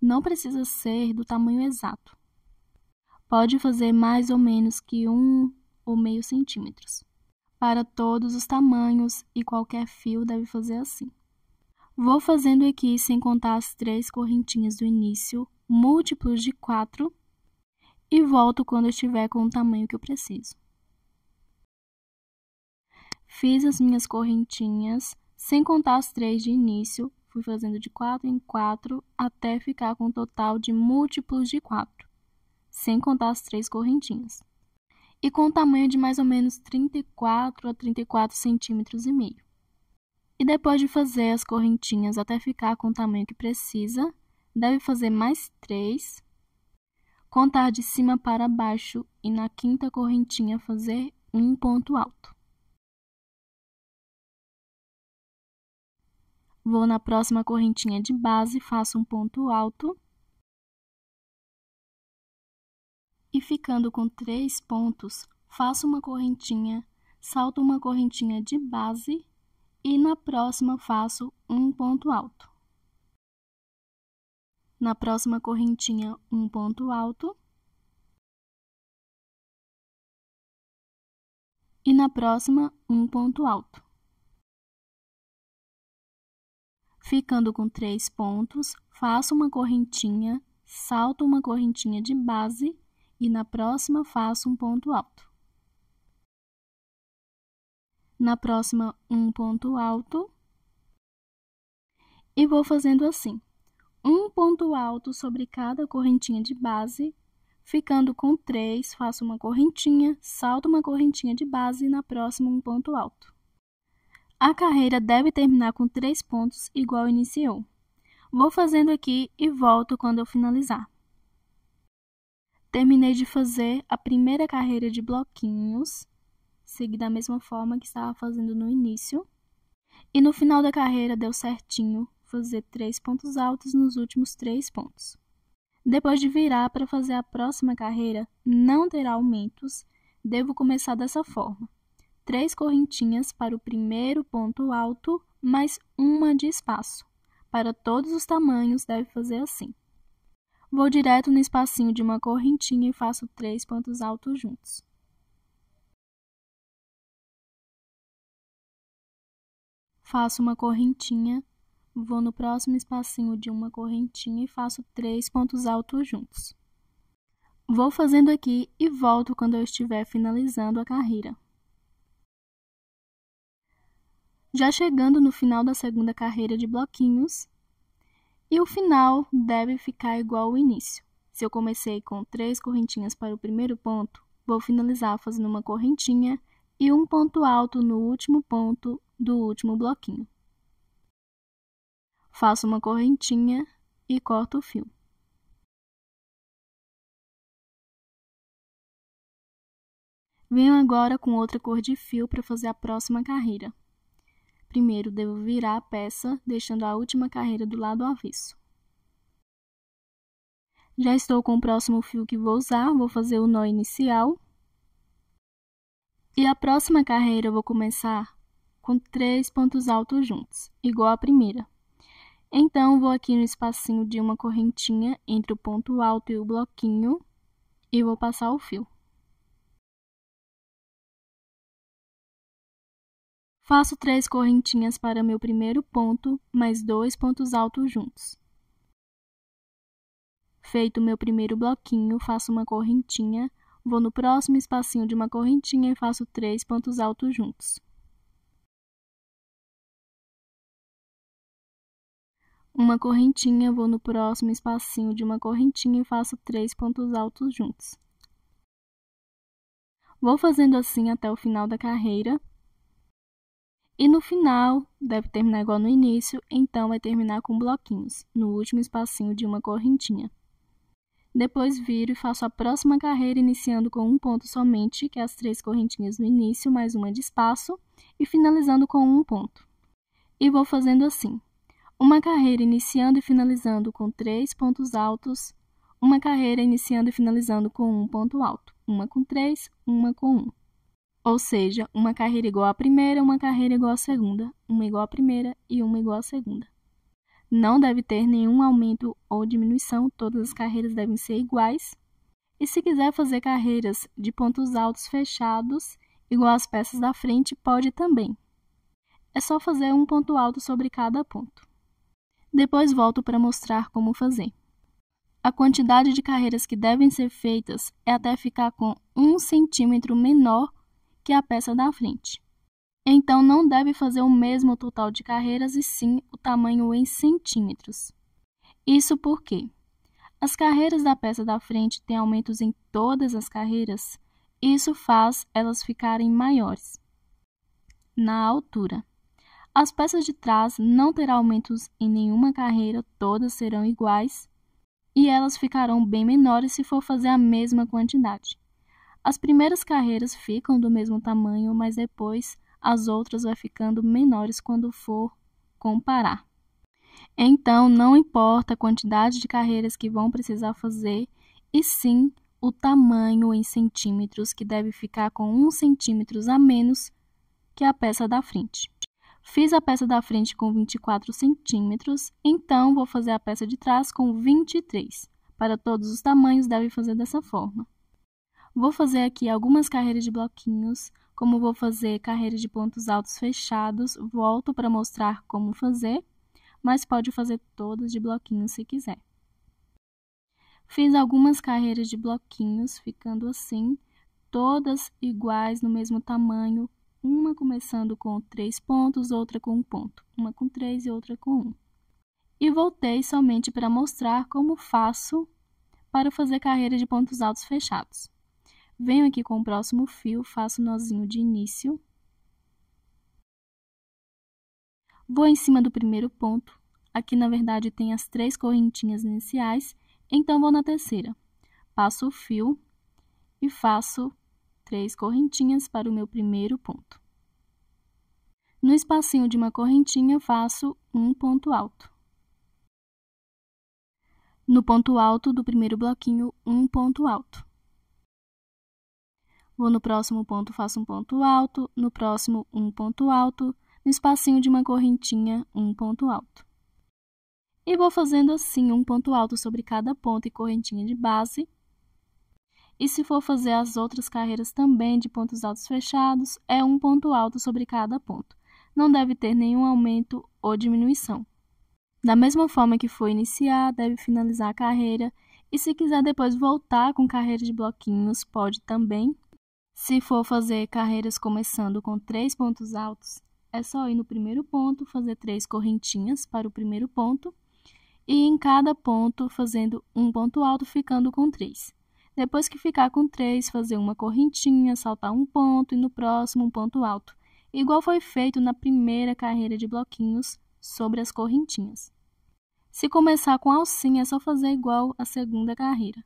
Não precisa ser do tamanho exato. Pode fazer mais ou menos que 1 ou meio centímetros. Para todos os tamanhos e qualquer fio deve fazer assim. Vou fazendo aqui sem contar as 3 correntinhas do início, múltiplos de 4, e volto quando eu estiver com o tamanho que eu preciso. Fiz as minhas correntinhas, sem contar as 3 de início, fui fazendo de 4 em 4 até ficar com um total de múltiplos de 4, sem contar as 3 correntinhas. E com um tamanho de mais ou menos 34 a 34 centímetros e meio. E depois de fazer as correntinhas até ficar com o tamanho que precisa, deve fazer mais 3, contar de cima para baixo e na 5ª correntinha fazer um ponto alto. Vou na próxima correntinha de base, faço um ponto alto. E ficando com 3 pontos, faço uma correntinha, salto uma correntinha de base e na próxima faço um ponto alto. Na próxima correntinha, um ponto alto. E na próxima, um ponto alto. Ficando com 3 pontos, faço uma correntinha, salto uma correntinha de base e na próxima faço um ponto alto. Na próxima, um ponto alto. E vou fazendo assim, um ponto alto sobre cada correntinha de base. Ficando com 3, faço uma correntinha, salto uma correntinha de base e na próxima um ponto alto. A carreira deve terminar com 3 pontos igual iniciou. Vou fazendo aqui e volto quando eu finalizar. Terminei de fazer a primeira carreira de bloquinhos, segui da mesma forma que estava fazendo no início. E no final da carreira deu certinho fazer 3 pontos altos nos últimos 3 pontos. Depois de virar para fazer a próxima carreira, não terá aumentos, devo começar dessa forma. 3 correntinhas para o primeiro ponto alto, mais uma de espaço. Para todos os tamanhos, deve fazer assim. Vou direto no espacinho de uma correntinha e faço 3 pontos altos juntos. Faço uma correntinha, vou no próximo espacinho de uma correntinha e faço 3 pontos altos juntos. Vou fazendo aqui e volto quando eu estiver finalizando a carreira. Já chegando no final da segunda carreira de bloquinhos, e o final deve ficar igual ao início. Se eu comecei com 3 correntinhas para o primeiro ponto, vou finalizar fazendo uma correntinha e um ponto alto no último ponto do último bloquinho. Faço uma correntinha e corto o fio. Venho agora com outra cor de fio para fazer a próxima carreira. Primeiro, devo virar a peça, deixando a última carreira do lado avesso. Já estou com o próximo fio que vou usar, vou fazer o nó inicial. E a próxima carreira eu vou começar com 3 pontos altos juntos, igual a primeira. Então, vou aqui no espacinho de uma correntinha entre o ponto alto e o bloquinho e vou passar o fio. Faço 3 correntinhas para meu primeiro ponto, mais 2 pontos altos juntos. Feito o meu primeiro bloquinho, faço uma correntinha, vou no próximo espacinho de uma correntinha e faço 3 pontos altos juntos. Uma correntinha, vou no próximo espacinho de uma correntinha e faço 3 pontos altos juntos. Vou fazendo assim até o final da carreira. E no final, deve terminar igual no início, então vai terminar com bloquinhos, no último espacinho de uma correntinha. Depois viro e faço a próxima carreira iniciando com um ponto somente, que é as 3 correntinhas no início, mais uma de espaço, e finalizando com um ponto. E vou fazendo assim. Uma carreira iniciando e finalizando com 3 pontos altos, uma carreira iniciando e finalizando com um ponto alto, uma com 3, uma com 1. Ou seja, uma carreira igual à primeira, uma carreira igual à segunda, uma igual à primeira e uma igual à segunda. Não deve ter nenhum aumento ou diminuição, todas as carreiras devem ser iguais. E se quiser fazer carreiras de pontos altos fechados, igual às peças da frente, pode também. É só fazer um ponto alto sobre cada ponto. Depois volto para mostrar como fazer. A quantidade de carreiras que devem ser feitas é até ficar com 1 centímetro menor que a peça da frente. Então, não deve fazer o mesmo total de carreiras, e sim o tamanho em centímetros. Isso porque as carreiras da peça da frente têm aumentos em todas as carreiras, e isso faz elas ficarem maiores na altura. As peças de trás não terão aumentos em nenhuma carreira, todas serão iguais, e elas ficarão bem menores se for fazer a mesma quantidade. As primeiras carreiras ficam do mesmo tamanho, mas depois as outras vão ficando menores quando for comparar. Então, não importa a quantidade de carreiras que vão precisar fazer, e sim o tamanho em centímetros, que deve ficar com 1 centímetro a menos que a peça da frente. Fiz a peça da frente com 24 centímetros, então vou fazer a peça de trás com 23. Para todos os tamanhos, deve fazer dessa forma. Vou fazer aqui algumas carreiras de bloquinhos. Como vou fazer carreira de pontos altos fechados, volto para mostrar como fazer, mas pode fazer todas de bloquinhos se quiser. Fiz algumas carreiras de bloquinhos, ficando assim, todas iguais, no mesmo tamanho, uma começando com 3 pontos, outra com 1 ponto, uma com 3 e outra com 1. E voltei somente para mostrar como faço para fazer carreira de pontos altos fechados. Venho aqui com o próximo fio, faço nozinho de início. Vou em cima do primeiro ponto. Aqui, na verdade, tem as 3 correntinhas iniciais, então vou na terceira. Passo o fio e faço 3 correntinhas para o meu primeiro ponto. No espacinho de uma correntinha, faço um ponto alto. No ponto alto do primeiro bloquinho, um ponto alto. Vou no próximo ponto, faço um ponto alto, no próximo, um ponto alto, no espacinho de uma correntinha, um ponto alto. E vou fazendo assim, um ponto alto sobre cada ponto e correntinha de base. E se for fazer as outras carreiras também de pontos altos fechados, é um ponto alto sobre cada ponto. Não deve ter nenhum aumento ou diminuição. Da mesma forma que for iniciar, deve finalizar a carreira. E se quiser depois voltar com carreira de bloquinhos, pode também. Se for fazer carreiras começando com 3 pontos altos, é só ir no primeiro ponto, fazer 3 correntinhas para o primeiro ponto, e em cada ponto fazendo um ponto alto, ficando com 3. Depois que ficar com 3, fazer uma correntinha, saltar um ponto e no próximo um ponto alto, igual foi feito na primeira carreira de bloquinhos sobre as correntinhas. Se começar com alcinha, é só fazer igual a segunda carreira.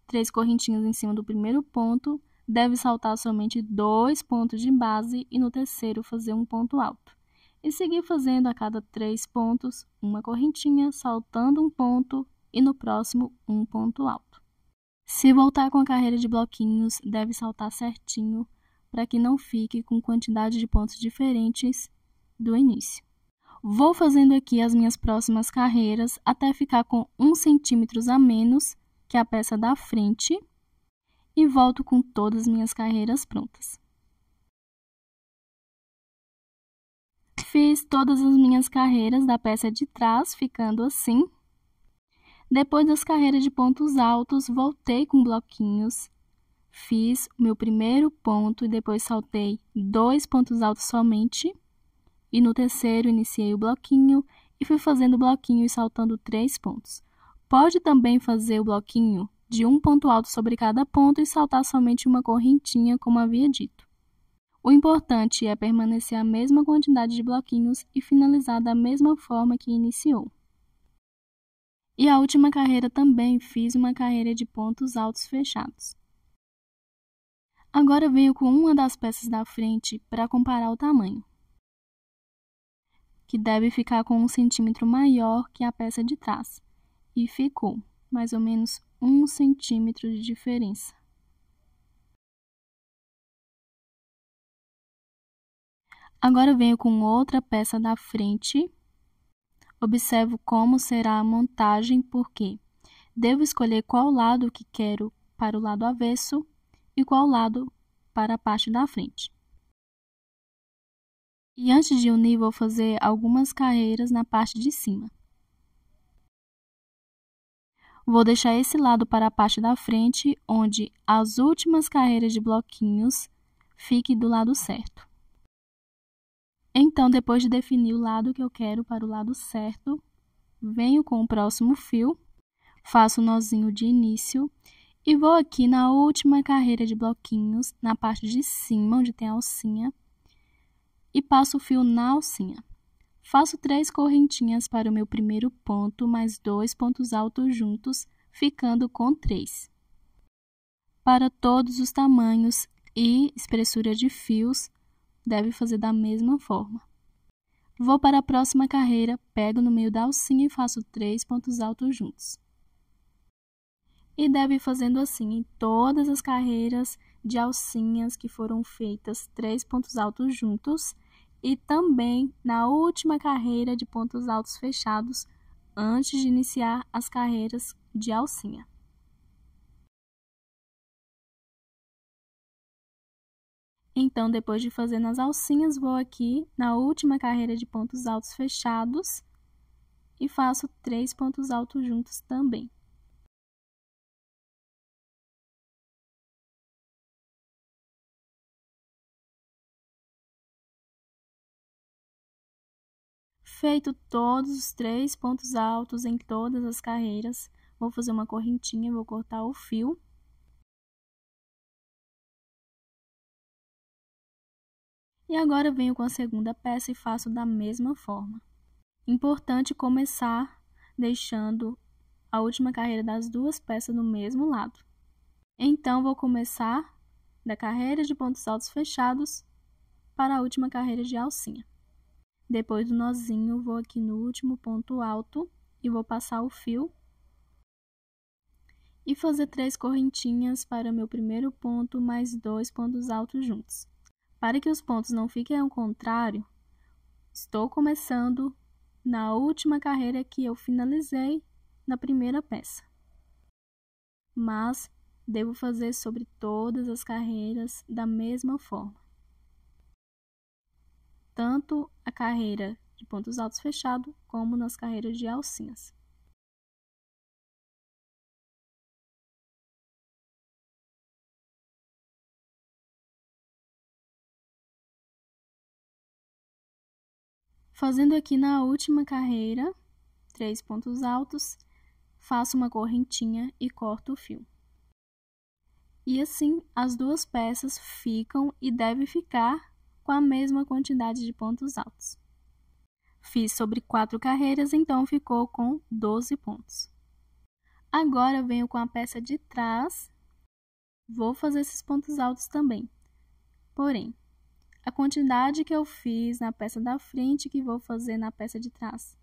3 correntinhas em cima do primeiro ponto, deve saltar somente 2 pontos de base e no terceiro fazer um ponto alto. E seguir fazendo a cada 3 pontos, uma correntinha, saltando um ponto e no próximo um ponto alto. Se voltar com a carreira de bloquinhos, deve saltar certinho para que não fique com quantidade de pontos diferentes do início. Vou fazendo aqui as minhas próximas carreiras até ficar com 1 centímetro a menos que a peça da frente. E volto com todas as minhas carreiras prontas. Fiz todas as minhas carreiras da peça de trás, ficando assim. Depois das carreiras de pontos altos, voltei com bloquinhos. Fiz o meu primeiro ponto e depois saltei 2 pontos altos somente. E no terceiro, iniciei o bloquinho e fui fazendo o bloquinho e saltando 3 pontos. Pode também fazer o bloquinho de um ponto alto sobre cada ponto e saltar somente uma correntinha, como havia dito. O importante é permanecer a mesma quantidade de bloquinhos e finalizar da mesma forma que iniciou. E a última carreira também fiz uma carreira de pontos altos fechados. Agora venho com uma das peças da frente para comparar o tamanho, que deve ficar com 1 centímetro maior que a peça de trás, e ficou mais ou menos 1 centímetro de diferença. Agora venho com outra peça da frente. Observo como será a montagem, porque devo escolher qual lado que quero para o lado avesso e qual lado para a parte da frente. E antes de unir, vou fazer algumas carreiras na parte de cima. Vou deixar esse lado para a parte da frente, onde as últimas carreiras de bloquinhos fiquem do lado certo. Então, depois de definir o lado que eu quero para o lado certo, venho com o próximo fio, faço o nozinho de início e vou aqui na última carreira de bloquinhos, na parte de cima, onde tem a alcinha, e passo o fio na alcinha. Faço 3 correntinhas para o meu primeiro ponto, mais 2 pontos altos juntos, ficando com 3. Para todos os tamanhos e espessura de fios, deve fazer da mesma forma. Vou para a próxima carreira, pego no meio da alcinha e faço 3 pontos altos juntos. E deve ir fazendo assim em todas as carreiras de alcinhas que foram feitas 3 pontos altos juntos. e também na última carreira de pontos altos fechados antes de iniciar as carreiras de alcinha. Então, depois de fazer nas alcinhas, vou aqui na última carreira de pontos altos fechados e faço 3 pontos altos juntos também. Feito todos os 3 pontos altos em todas as carreiras, vou fazer uma correntinha, vou cortar o fio. E agora venho com a segunda peça e faço da mesma forma. Importante começar deixando a última carreira das duas peças no mesmo lado. Então, vou começar da carreira de pontos altos fechados para a última carreira de alcinha. Depois do nozinho, vou aqui no último ponto alto e vou passar o fio e fazer 3 correntinhas para o meu primeiro ponto, mais 2 pontos altos juntos. Para que os pontos não fiquem ao contrário, estou começando na última carreira que eu finalizei na primeira peça. Mas devo fazer sobre todas as carreiras da mesma forma. Tanto a carreira de pontos altos fechado, como nas carreiras de alcinhas. Fazendo aqui na última carreira, 3 pontos altos, faço uma correntinha e corto o fio. E assim, as duas peças ficam e devem ficar com a mesma quantidade de pontos altos. Fiz sobre 4 carreiras, então ficou com 12 pontos. Agora, venho com a peça de trás, vou fazer esses pontos altos também. Porém, a quantidade que eu fiz na peça da frente que vou fazer na peça de trás.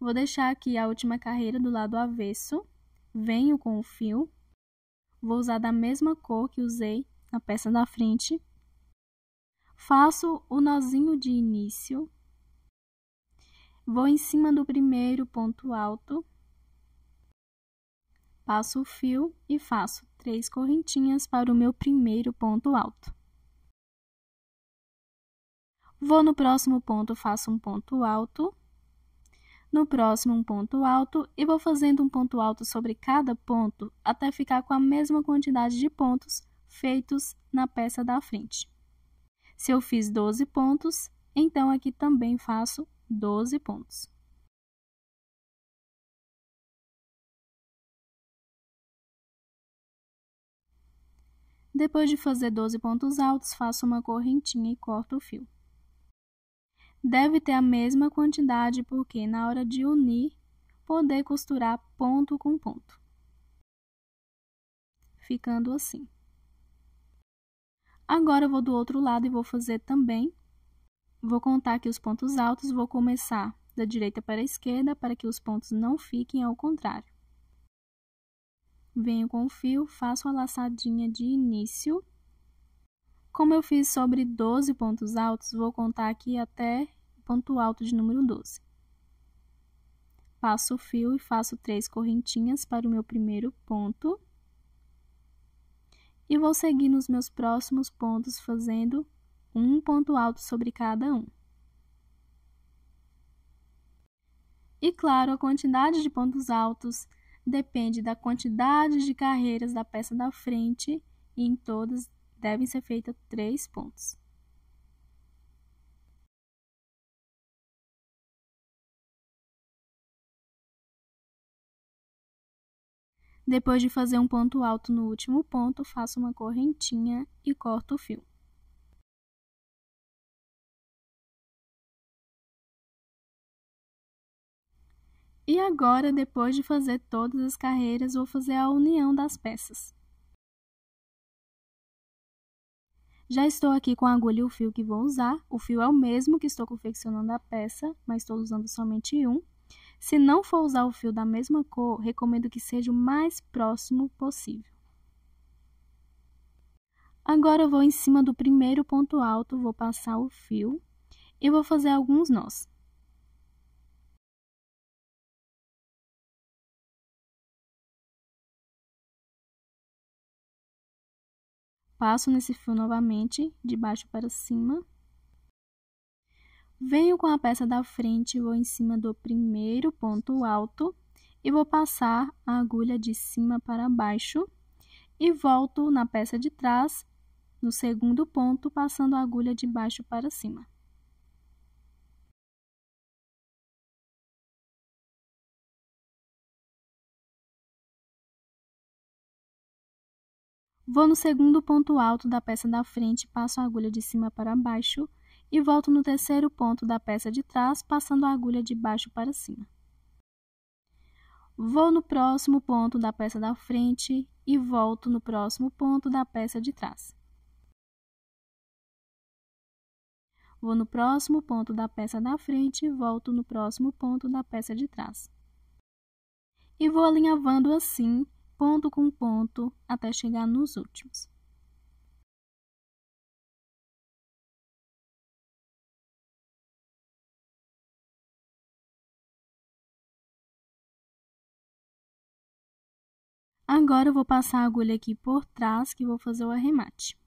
Vou deixar aqui a última carreira do lado avesso, venho com o fio, vou usar da mesma cor que usei na peça da frente, faço o nozinho de início, vou em cima do primeiro ponto alto, passo o fio e faço 3 correntinhas para o meu primeiro ponto alto. Vou no próximo ponto, faço um ponto alto, no próximo um ponto alto e vou fazendo um ponto alto sobre cada ponto até ficar com a mesma quantidade de pontos feitos na peça da frente. Se eu fiz 12 pontos, então aqui também faço 12 pontos. Depois de fazer 12 pontos altos, faço uma correntinha e corto o fio. Deve ter a mesma quantidade porque na hora de unir, poder costurar ponto com ponto. Ficando assim. Agora eu vou do outro lado e vou fazer também. Vou contar aqui os pontos altos, vou começar da direita para a esquerda para que os pontos não fiquem ao contrário. Venho com o fio, faço a laçadinha de início. Como eu fiz sobre 12 pontos altos, vou contar aqui até o ponto alto de número 12. Passo o fio e faço 3 correntinhas para o meu primeiro ponto. E vou seguir nos meus próximos pontos fazendo um ponto alto sobre cada um. E claro, a quantidade de pontos altos depende da quantidade de carreiras da peça da frente e em todas devem ser feitas 3 pontos. Depois de fazer um ponto alto no último ponto, faço uma correntinha e corto o fio. E agora, depois de fazer todas as carreiras, vou fazer a união das peças. Já estou aqui com a agulha e o fio que vou usar. O fio é o mesmo que estou confeccionando a peça, mas estou usando somente um. Se não for usar o fio da mesma cor, recomendo que seja o mais próximo possível. Agora eu vou em cima do primeiro ponto alto, vou passar o fio e vou fazer alguns nós. Passo nesse fio novamente, de baixo para cima. Venho com a peça da frente, vou em cima do primeiro ponto alto e vou passar a agulha de cima para baixo e volto na peça de trás, no segundo ponto, passando a agulha de baixo para cima. Vou no segundo ponto alto da peça da frente, passo a agulha de cima para baixo e volto no terceiro ponto da peça de trás, passando a agulha de baixo para cima. Vou no próximo ponto da peça da frente e volto no próximo ponto da peça de trás. Vou no próximo ponto da peça da frente e volto no próximo ponto da peça de trás. E vou alinhavando assim, ponto com ponto, até chegar nos últimos. Agora, eu vou passar a agulha aqui por trás, que vou fazer o arremate.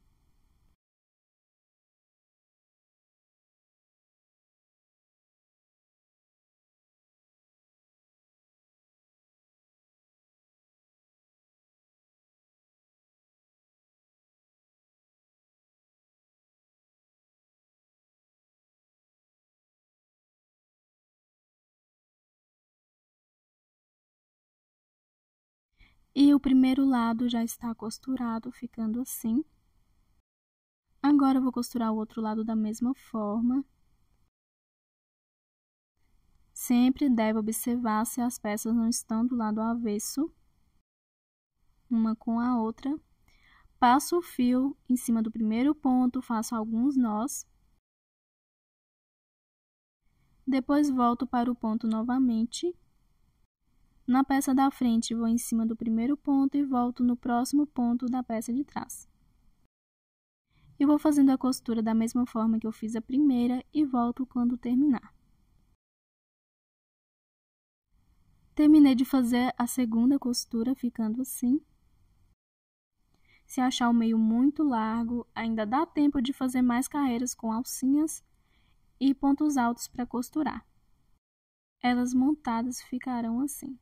E o primeiro lado já está costurado, ficando assim. Agora, eu vou costurar o outro lado da mesma forma. Sempre deve observar se as peças não estão do lado avesso, uma com a outra. Passo o fio em cima do primeiro ponto, faço alguns nós. Depois volto para o ponto novamente. Na peça da frente, vou em cima do primeiro ponto e volto no próximo ponto da peça de trás. E vou fazendo a costura da mesma forma que eu fiz a primeira e volto quando terminar. Terminei de fazer a segunda costura, ficando assim. Se achar o meio muito largo, ainda dá tempo de fazer mais carreiras com alcinhas e pontos altos para costurar. Elas montadas ficarão assim.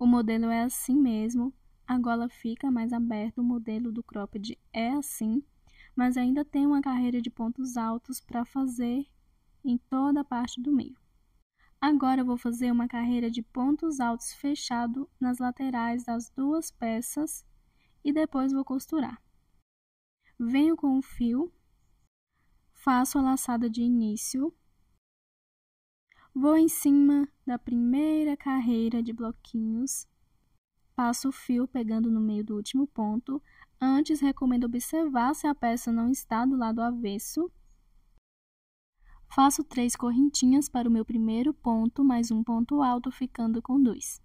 O modelo é assim mesmo, a gola fica mais aberta, o modelo do cropped é assim, mas ainda tem uma carreira de pontos altos para fazer em toda a parte do meio. Agora, eu vou fazer uma carreira de pontos altos fechado nas laterais das duas peças e depois vou costurar. Venho com o fio, faço a laçada de início, vou em cima da primeira carreira de bloquinhos, passo o fio pegando no meio do último ponto. Antes, recomendo observar se a peça não está do lado avesso. Faço 3 correntinhas para o meu primeiro ponto, mais um ponto alto, ficando com 2.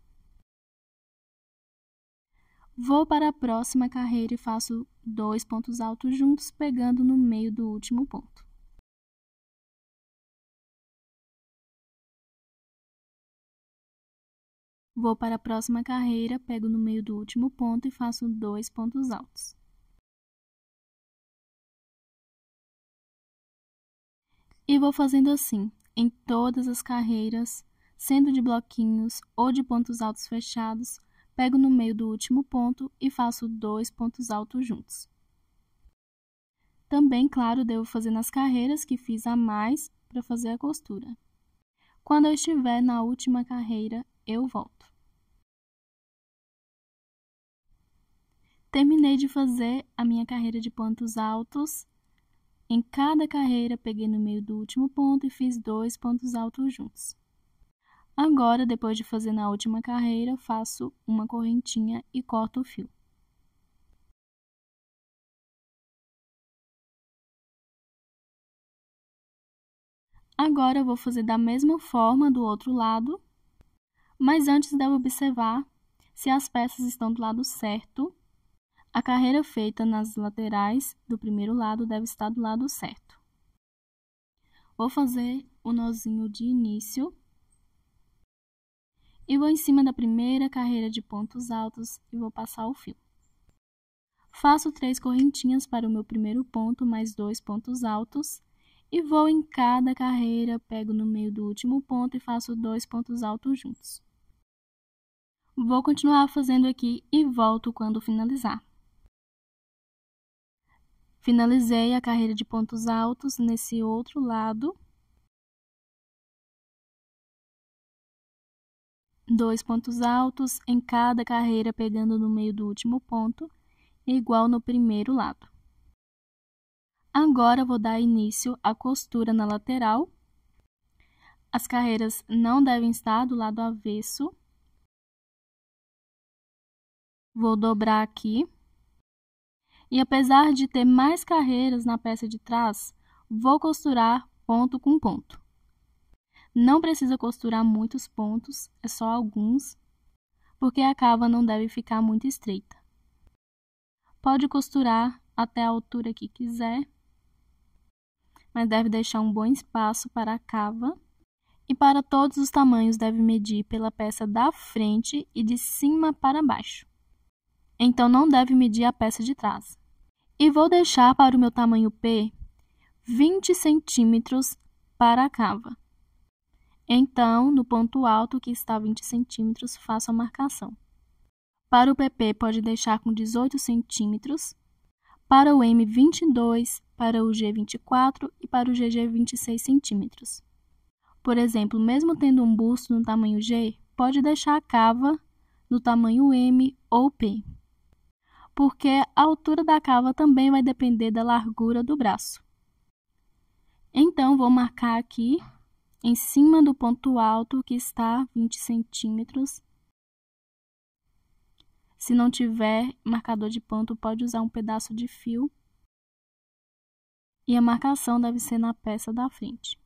Vou para a próxima carreira e faço 2 pontos altos juntos, pegando no meio do último ponto. Vou para a próxima carreira, pego no meio do último ponto e faço 2 pontos altos. E vou fazendo assim, em todas as carreiras, sendo de bloquinhos ou de pontos altos fechados, pego no meio do último ponto e faço 2 pontos altos juntos. Também, claro, devo fazer nas carreiras que fiz a mais para fazer a costura. Quando eu estiver na última carreira, eu volto. Terminei de fazer a minha carreira de pontos altos. Em cada carreira, peguei no meio do último ponto e fiz 2 pontos altos juntos. Agora, depois de fazer na última carreira, faço uma correntinha e corto o fio. Agora, eu vou fazer da mesma forma do outro lado, mas antes devo observar se as peças estão do lado certo. A carreira feita nas laterais do primeiro lado deve estar do lado certo. Vou fazer o nozinho de início e vou em cima da primeira carreira de pontos altos e vou passar o fio. Faço 3 correntinhas para o meu primeiro ponto, mais 2 pontos altos, e vou em cada carreira, pego no meio do último ponto e faço 2 pontos altos juntos. Vou continuar fazendo aqui e volto quando finalizar. Finalizei a carreira de pontos altos nesse outro lado. 2 pontos altos em cada carreira, pegando no meio do último ponto, igual no primeiro lado. Agora, vou dar início à costura na lateral. As carreiras não devem estar do lado avesso. Vou dobrar aqui. E apesar de ter mais carreiras na peça de trás, vou costurar ponto com ponto. Não precisa costurar muitos pontos, é só alguns, porque a cava não deve ficar muito estreita. Pode costurar até a altura que quiser, mas deve deixar um bom espaço para a cava. E para todos os tamanhos deve medir pela peça da frente e de cima para baixo. Então não deve medir a peça de trás. E vou deixar para o meu tamanho P 20 centímetros para a cava. Então, no ponto alto que está 20 centímetros, faço a marcação. Para o PP, pode deixar com 18 centímetros. Para o M, 22, para o G, 24 e para o GG, 26 centímetros. Por exemplo, mesmo tendo um busto no tamanho G, pode deixar a cava no tamanho M ou P, porque a altura da cava também vai depender da largura do braço. Então, vou marcar aqui, em cima do ponto alto, que está 20 centímetros. Se não tiver marcador de ponto, pode usar um pedaço de fio. E a marcação deve ser na peça da frente.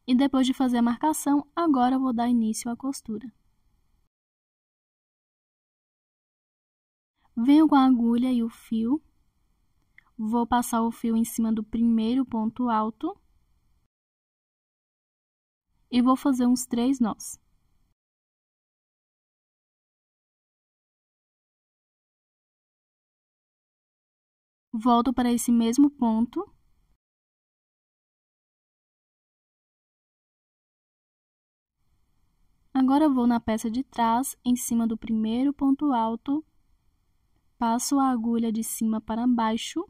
E depois de fazer a marcação, agora eu vou dar início à costura. Venho com a agulha e o fio. Vou passar o fio em cima do primeiro ponto alto. E vou fazer uns 3 nós. Volto para esse mesmo ponto. Agora vou na peça de trás, em cima do primeiro ponto alto, passo a agulha de cima para baixo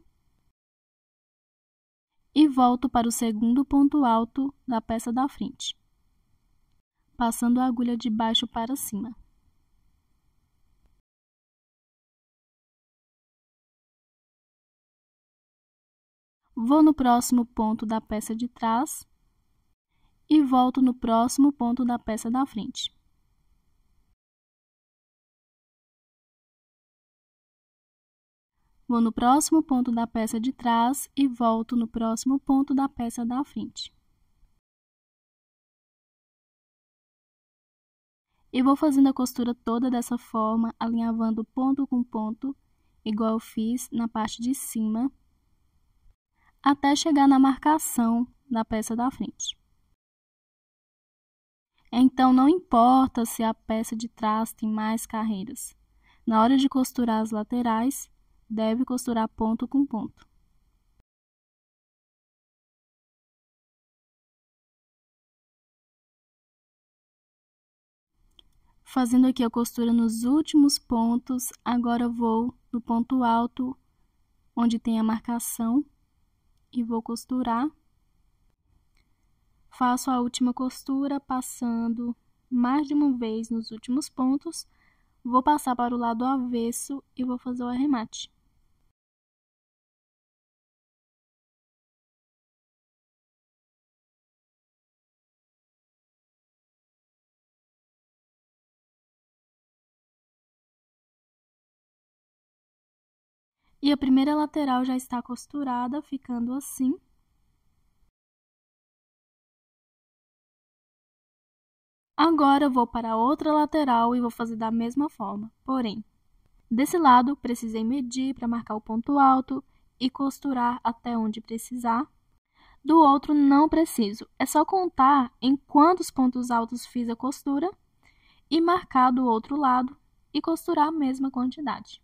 e volto para o segundo ponto alto da peça da frente, passando a agulha de baixo para cima. Vou no próximo ponto da peça de trás e volto no próximo ponto da peça da frente. Vou no próximo ponto da peça de trás e volto no próximo ponto da peça da frente. E vou fazendo a costura toda dessa forma, alinhavando ponto com ponto, igual eu fiz na parte de cima, até chegar na marcação da peça da frente. Então, não importa se a peça de trás tem mais carreiras. Na hora de costurar as laterais, deve costurar ponto com ponto. Fazendo aqui a costura nos últimos pontos, agora vou no ponto alto, onde tem a marcação, e vou costurar. Faço a última costura, passando mais de uma vez nos últimos pontos. Vou passar para o lado avesso e vou fazer o arremate. E a primeira lateral já está costurada, ficando assim. Agora, vou para a outra lateral e vou fazer da mesma forma. Porém, desse lado, precisei medir para marcar o ponto alto e costurar até onde precisar. Do outro, não preciso. É só contar em quantos pontos altos fiz a costura e marcar do outro lado e costurar a mesma quantidade.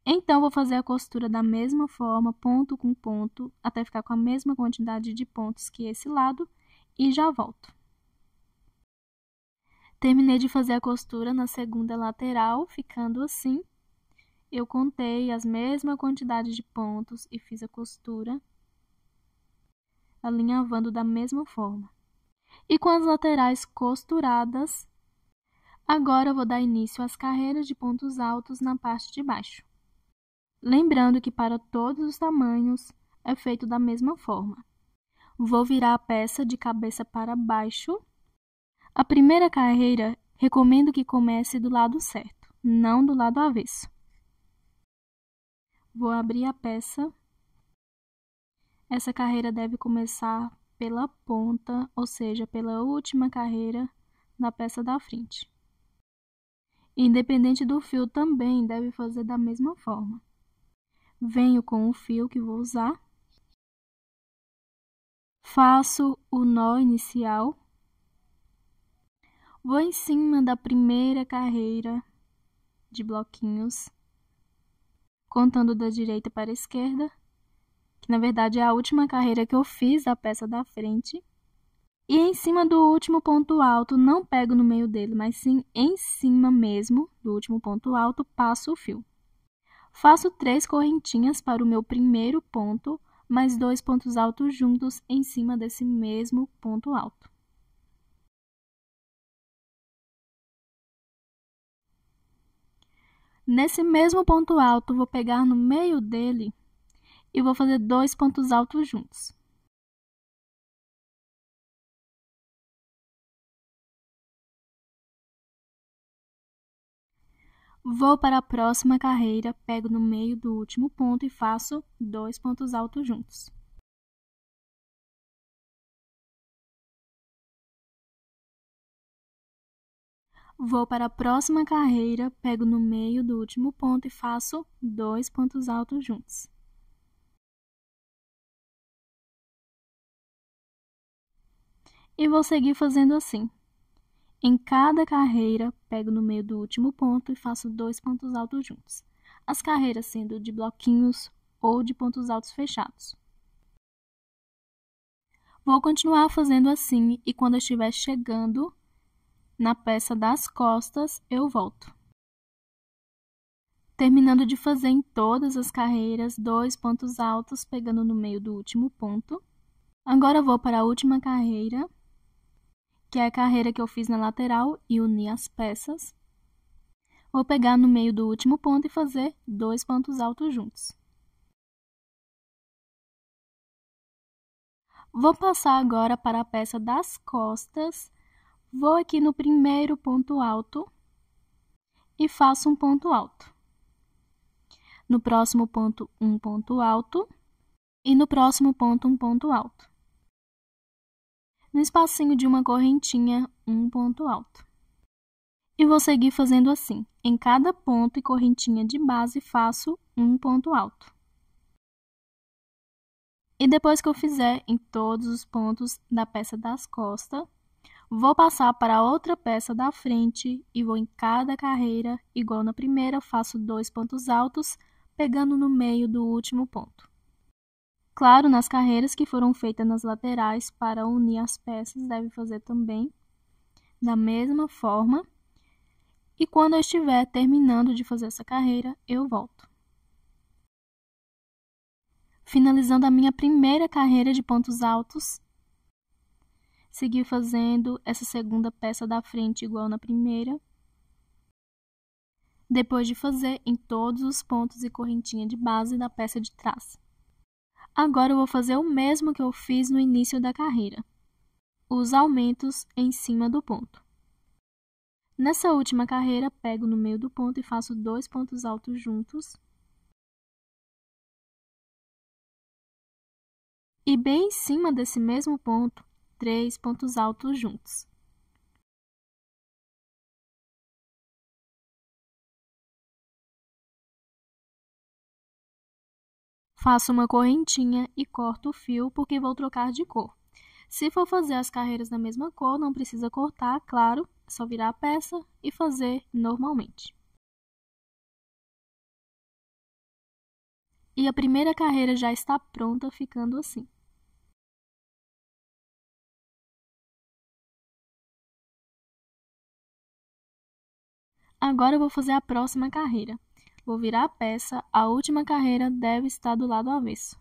Então, vou fazer a costura da mesma forma, ponto com ponto, até ficar com a mesma quantidade de pontos que esse lado e já volto. Terminei de fazer a costura na segunda lateral, ficando assim. Eu contei as mesma quantidade de pontos e fiz a costura, alinhavando da mesma forma. E com as laterais costuradas, agora eu vou dar início às carreiras de pontos altos na parte de baixo. Lembrando que para todos os tamanhos é feito da mesma forma. Vou virar a peça de cabeça para baixo. A primeira carreira, recomendo que comece do lado certo, não do lado avesso. Vou abrir a peça. Essa carreira deve começar pela ponta, ou seja, pela última carreira da peça da frente. Independente do fio, também deve fazer da mesma forma. Venho com o fio que vou usar. Faço o nó inicial. Vou em cima da primeira carreira de bloquinhos, contando da direita para a esquerda, que na verdade é a última carreira que eu fiz da peça da frente. E em cima do último ponto alto, não pego no meio dele, mas sim em cima mesmo do último ponto alto, passo o fio. Faço 3 correntinhas para o meu primeiro ponto, mais 2 pontos altos juntos em cima desse mesmo ponto alto. Nesse mesmo ponto alto, vou pegar no meio dele e vou fazer 2 pontos altos juntos. Vou para a próxima carreira, pego no meio do último ponto e faço 2 pontos altos juntos. Vou para a próxima carreira, pego no meio do último ponto e faço 2 pontos altos juntos. E vou seguir fazendo assim. Em cada carreira, pego no meio do último ponto e faço 2 pontos altos juntos. As carreiras sendo de bloquinhos ou de pontos altos fechados. Vou continuar fazendo assim e quando eu estiver chegando na peça das costas, eu volto. Terminando de fazer em todas as carreiras 2 pontos altos, pegando no meio do último ponto. Agora vou para a última carreira, que é a carreira que eu fiz na lateral e unir as peças. Vou pegar no meio do último ponto e fazer 2 pontos altos juntos. Vou passar agora para a peça das costas. Vou aqui no primeiro ponto alto e faço um ponto alto. No próximo ponto, um ponto alto. E no próximo ponto, um ponto alto. No espacinho de uma correntinha, um ponto alto. E vou seguir fazendo assim. Em cada ponto e correntinha de base, faço um ponto alto. E depois que eu fizer em todos os pontos da peça das costas, vou passar para a outra peça da frente e vou em cada carreira, igual na primeira, faço 2 pontos altos, pegando no meio do último ponto. Claro, nas carreiras que foram feitas nas laterais para unir as peças, deve fazer também da mesma forma. E quando eu estiver terminando de fazer essa carreira, eu volto. Finalizando a minha primeira carreira de pontos altos, segui fazendo essa segunda peça da frente igual na primeira. Depois de fazer em todos os pontos e correntinha de base da peça de trás. Agora eu vou fazer o mesmo que eu fiz no início da carreira. Os aumentos em cima do ponto. Nessa última carreira, pego no meio do ponto e faço 2 pontos altos juntos. E bem em cima desse mesmo ponto, 3 pontos altos juntos. Faço uma correntinha e corto o fio porque vou trocar de cor. Se for fazer as carreiras na mesma cor, não precisa cortar, claro, é só virar a peça e fazer normalmente. E a primeira carreira já está pronta, ficando assim. Agora eu vou fazer a próxima carreira. Vou virar a peça, a última carreira deve estar do lado avesso.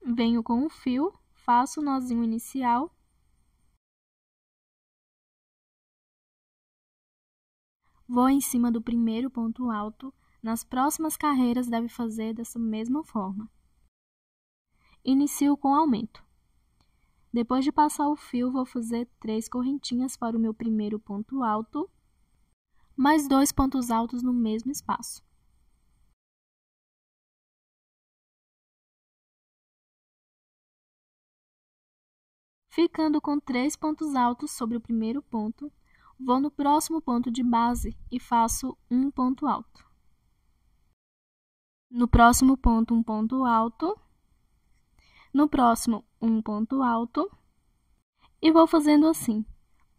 Venho com o fio, faço o nozinho inicial. Vou em cima do primeiro ponto alto. Nas próximas carreiras deve fazer dessa mesma forma. Inicio com aumento. Depois de passar o fio, vou fazer 3 correntinhas para o meu primeiro ponto alto, mais 2 pontos altos no mesmo espaço. Ficando com 3 pontos altos sobre o primeiro ponto, vou no próximo ponto de base e faço um ponto alto. No próximo ponto, um ponto alto. No próximo, um ponto alto. E vou fazendo assim,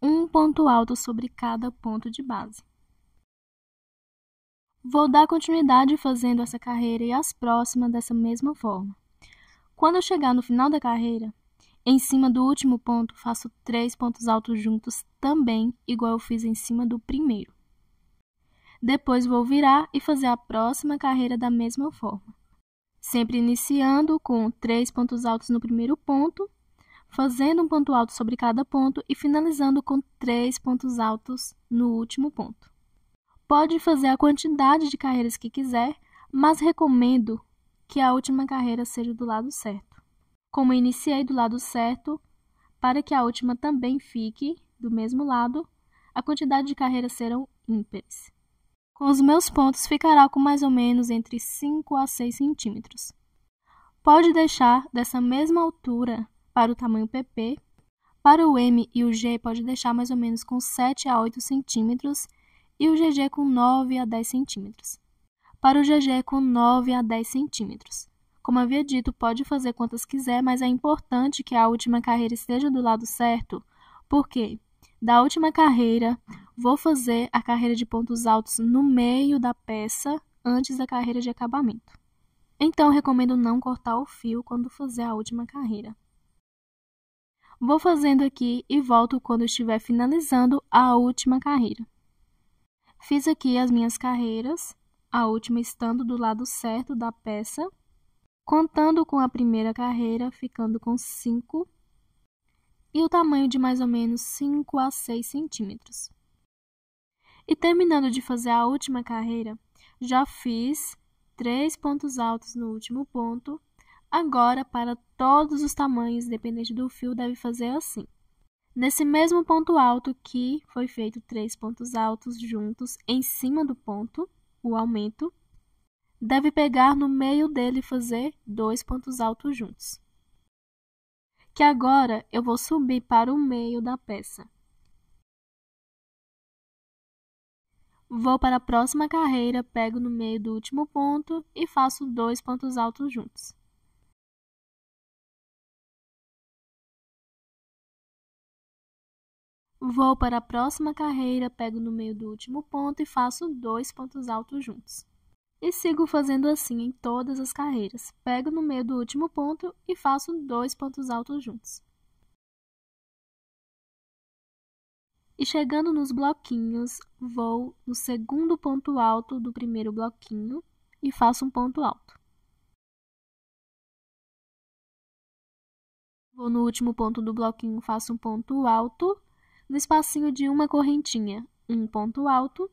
um ponto alto sobre cada ponto de base. Vou dar continuidade fazendo essa carreira e as próximas dessa mesma forma. Quando eu chegar no final da carreira, em cima do último ponto, faço 3 pontos altos juntos também, igual eu fiz em cima do primeiro. Depois vou virar e fazer a próxima carreira da mesma forma. Sempre iniciando com 3 pontos altos no primeiro ponto, fazendo um ponto alto sobre cada ponto e finalizando com 3 pontos altos no último ponto. Pode fazer a quantidade de carreiras que quiser, mas recomendo que a última carreira seja do lado certo. Como iniciei do lado certo, para que a última também fique do mesmo lado, a quantidade de carreiras serão ímpares. Com os meus pontos, ficará com mais ou menos entre 5 a 6 centímetros. Pode deixar dessa mesma altura para o tamanho PP. Para o M e o G, pode deixar mais ou menos com 7 a 8 centímetros e o GG com 9 a 10 centímetros. Para o GG com 9 a 10 centímetros. Como havia dito, pode fazer quantas quiser, mas é importante que a última carreira esteja do lado certo, porque da última carreira, vou fazer a carreira de pontos altos no meio da peça, antes da carreira de acabamento. Então, recomendo não cortar o fio quando fazer a última carreira. Vou fazendo aqui e volto quando estiver finalizando a última carreira. Fiz aqui as minhas carreiras, a última estando do lado certo da peça, contando com a primeira carreira, ficando com 5 e o tamanho de mais ou menos 5 a 6 centímetros. E terminando de fazer a última carreira, já fiz 3 pontos altos no último ponto. Agora, para todos os tamanhos, dependente do fio, deve fazer assim. Nesse mesmo ponto alto que foi feito 3 pontos altos juntos em cima do ponto, o aumento, deve pegar no meio dele e fazer 2 pontos altos juntos. Que agora eu vou subir para o meio da peça. Vou para a próxima carreira, pego no meio do último ponto e faço 2 pontos altos juntos. Vou para a próxima carreira, pego no meio do último ponto e faço 2 pontos altos juntos. E sigo fazendo assim em todas as carreiras. Pego no meio do último ponto e faço 2 pontos altos juntos. E chegando nos bloquinhos, vou no segundo ponto alto do primeiro bloquinho e faço um ponto alto. Vou no último ponto do bloquinho, faço um ponto alto, no espacinho de uma correntinha, um ponto alto,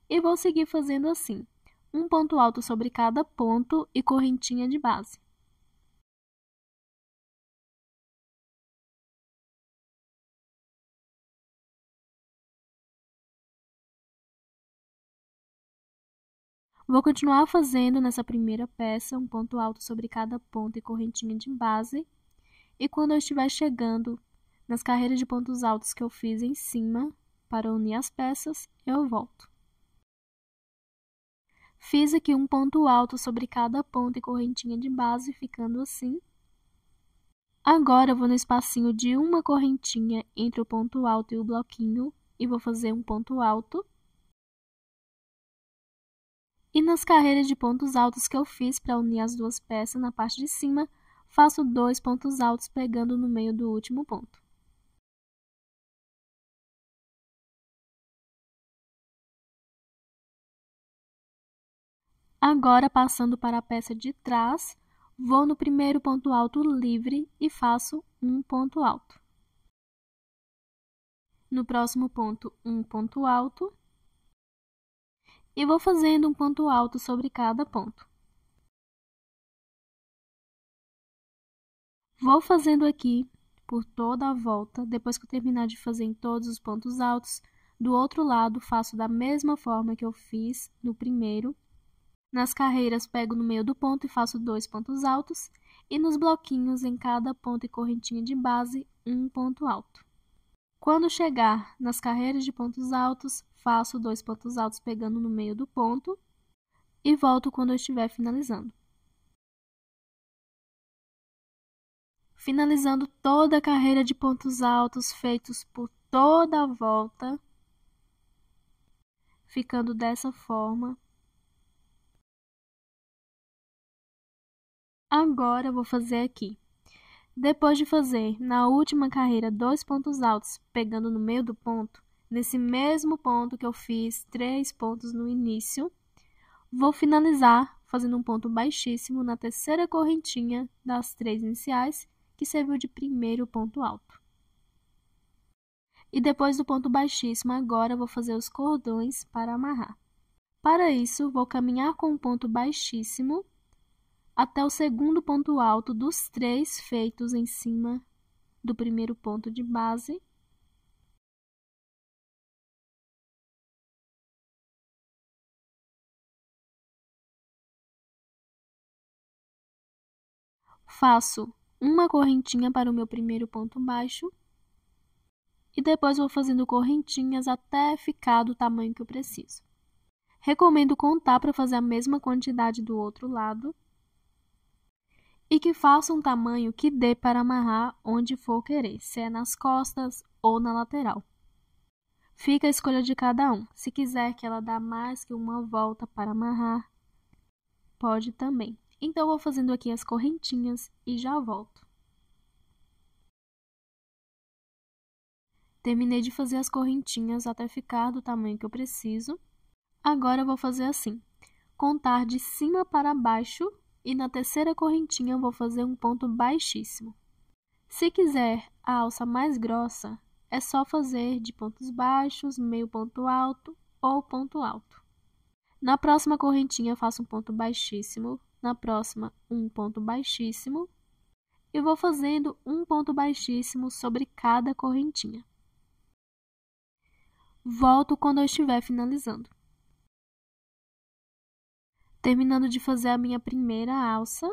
e vou seguir fazendo assim, um ponto alto sobre cada ponto e correntinha de base. Vou continuar fazendo nessa primeira peça um ponto alto sobre cada ponto e correntinha de base, e quando eu estiver chegando nas carreiras de pontos altos que eu fiz em cima, para unir as peças, eu volto. Fiz aqui um ponto alto sobre cada ponto e correntinha de base, ficando assim. Agora, eu vou no espacinho de uma correntinha entre o ponto alto e o bloquinho e vou fazer um ponto alto. E nas carreiras de pontos altos que eu fiz para unir as duas peças na parte de cima, faço 2 pontos altos pegando no meio do último ponto. Agora, passando para a peça de trás, vou no primeiro ponto alto livre e faço um ponto alto. No próximo ponto, um ponto alto. E vou fazendo um ponto alto sobre cada ponto. Vou fazendo aqui por toda a volta. Depois que eu terminar de fazer em todos os pontos altos, do outro lado faço da mesma forma que eu fiz no primeiro. Nas carreiras, pego no meio do ponto e faço 2 pontos altos, e nos bloquinhos, em cada ponto e correntinha de base, um ponto alto. Quando chegar nas carreiras de pontos altos, faço 2 pontos altos pegando no meio do ponto, e volto quando eu estiver finalizando. Finalizando toda a carreira de pontos altos feitos por toda a volta, ficando dessa forma. Agora, eu vou fazer aqui. Depois de fazer na última carreira 2 pontos altos pegando no meio do ponto, nesse mesmo ponto que eu fiz 3 pontos no início, vou finalizar fazendo um ponto baixíssimo na terceira correntinha das 3 iniciais, que serviu de primeiro ponto alto. E depois do ponto baixíssimo, agora vou fazer os cordões para amarrar. Para isso, vou caminhar com um ponto baixíssimo até o segundo ponto alto dos 3 feitos em cima do primeiro ponto de base. Faço uma correntinha para o meu primeiro ponto baixo e depois vou fazendo correntinhas até ficar do tamanho que eu preciso. Recomendo contar para fazer a mesma quantidade do outro lado e que faça um tamanho que dê para amarrar onde for querer, se é nas costas ou na lateral. Fica a escolha de cada um. Se quiser que ela dê mais que uma volta para amarrar, pode também. Então, vou fazendo aqui as correntinhas e já volto. Terminei de fazer as correntinhas até ficar do tamanho que eu preciso. Agora, eu vou fazer assim. Contar de cima para baixo e na terceira correntinha eu vou fazer um ponto baixíssimo. Se quiser a alça mais grossa, é só fazer de pontos baixos, meio ponto alto ou ponto alto. Na próxima correntinha eu faço um ponto baixíssimo, na próxima um ponto baixíssimo e vou fazendo um ponto baixíssimo sobre cada correntinha. Volto quando eu estiver finalizando. Terminando de fazer a minha primeira alça.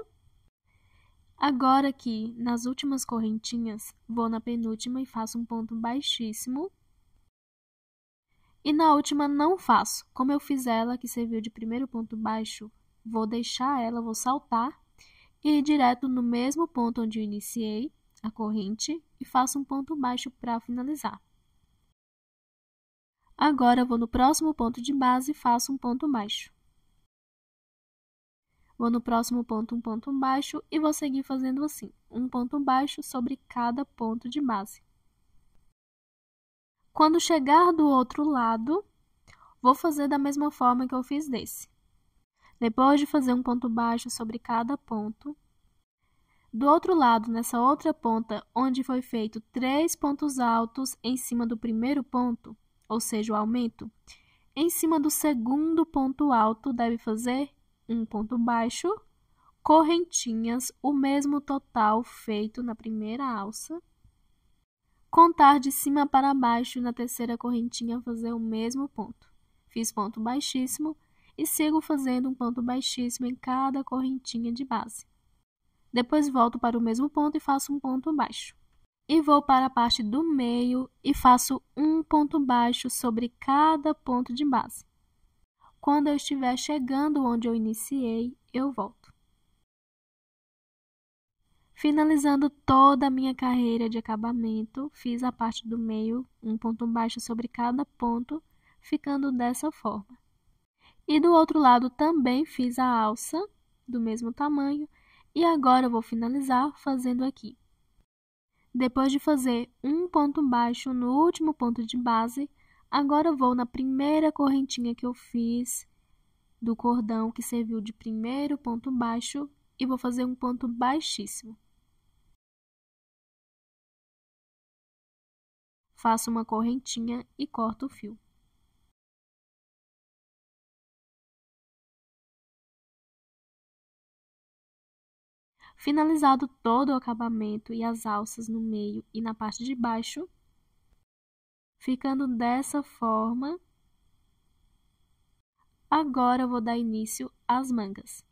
Agora aqui, nas últimas correntinhas, vou na penúltima e faço um ponto baixíssimo. E na última não faço. Como eu fiz ela, que serviu de primeiro ponto baixo, vou deixar ela, vou saltar e ir direto no mesmo ponto onde eu iniciei a corrente e faço um ponto baixo para finalizar. Agora, vou no próximo ponto de base e faço um ponto baixo. Vou no próximo ponto, um ponto baixo e vou seguir fazendo assim, um ponto baixo sobre cada ponto de base. Quando chegar do outro lado, vou fazer da mesma forma que eu fiz desse. Depois de fazer um ponto baixo sobre cada ponto, do outro lado, nessa outra ponta, onde foi feito 3 pontos altos em cima do primeiro ponto, ou seja, o aumento, em cima do segundo ponto alto, deve fazer um ponto baixo, correntinhas, o mesmo total feito na primeira alça. Contar de cima para baixo e na terceira correntinha fazer o mesmo ponto. Fiz ponto baixíssimo e sigo fazendo um ponto baixíssimo em cada correntinha de base. Depois volto para o mesmo ponto e faço um ponto baixo. E vou para a parte do meio e faço um ponto baixo sobre cada ponto de base. Quando eu estiver chegando onde eu iniciei, eu volto. Finalizando toda a minha carreira de acabamento, fiz a parte do meio, um ponto baixo sobre cada ponto, ficando dessa forma. E do outro lado também fiz a alça, do mesmo tamanho, e agora eu vou finalizar fazendo aqui. Depois de fazer um ponto baixo no último ponto de base, agora eu vou na primeira correntinha que eu fiz do cordão que serviu de primeiro ponto baixo e vou fazer um ponto baixíssimo. Faço uma correntinha e corto o fio. Finalizado todo o acabamento e as alças no meio e na parte de baixo, ficando dessa forma, agora eu vou dar início às mangas.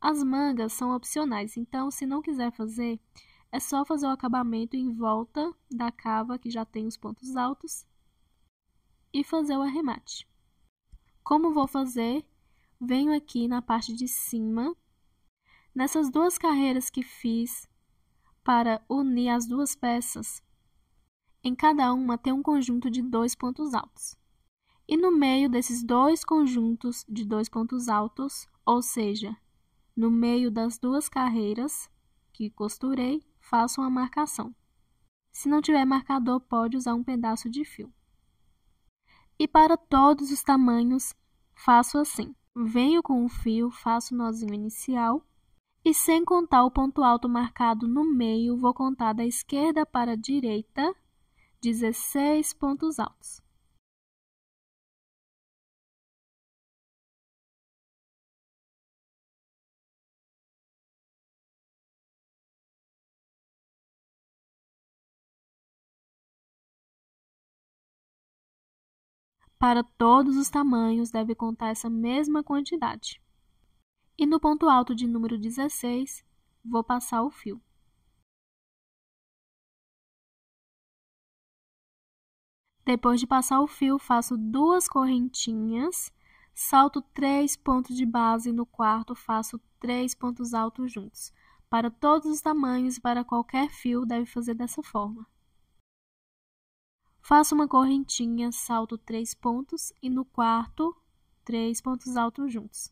As mangas são opcionais, então se não quiser fazer, é só fazer o acabamento em volta da cava que já tem os pontos altos e fazer o arremate. Como vou fazer? Venho aqui na parte de cima, nessas duas carreiras que fiz para unir as duas peças, em cada uma tem um conjunto de 2 pontos altos. E no meio desses dois conjuntos de 2 pontos altos, ou seja, no meio das duas carreiras que costurei, faço uma marcação. Se não tiver marcador, pode usar um pedaço de fio. E para todos os tamanhos, faço assim. Venho com o fio, faço o nozinho inicial e sem contar o ponto alto marcado no meio, vou contar da esquerda para a direita 16 pontos altos. Para todos os tamanhos, deve contar essa mesma quantidade. E no ponto alto de número 16, vou passar o fio. Depois de passar o fio, faço 2 correntinhas, salto 3 pontos de base e no quarto faço 3 pontos altos juntos. Para todos os tamanhos e para qualquer fio, deve fazer dessa forma. Faço uma correntinha, salto 3 pontos e no quarto, 3 pontos altos juntos.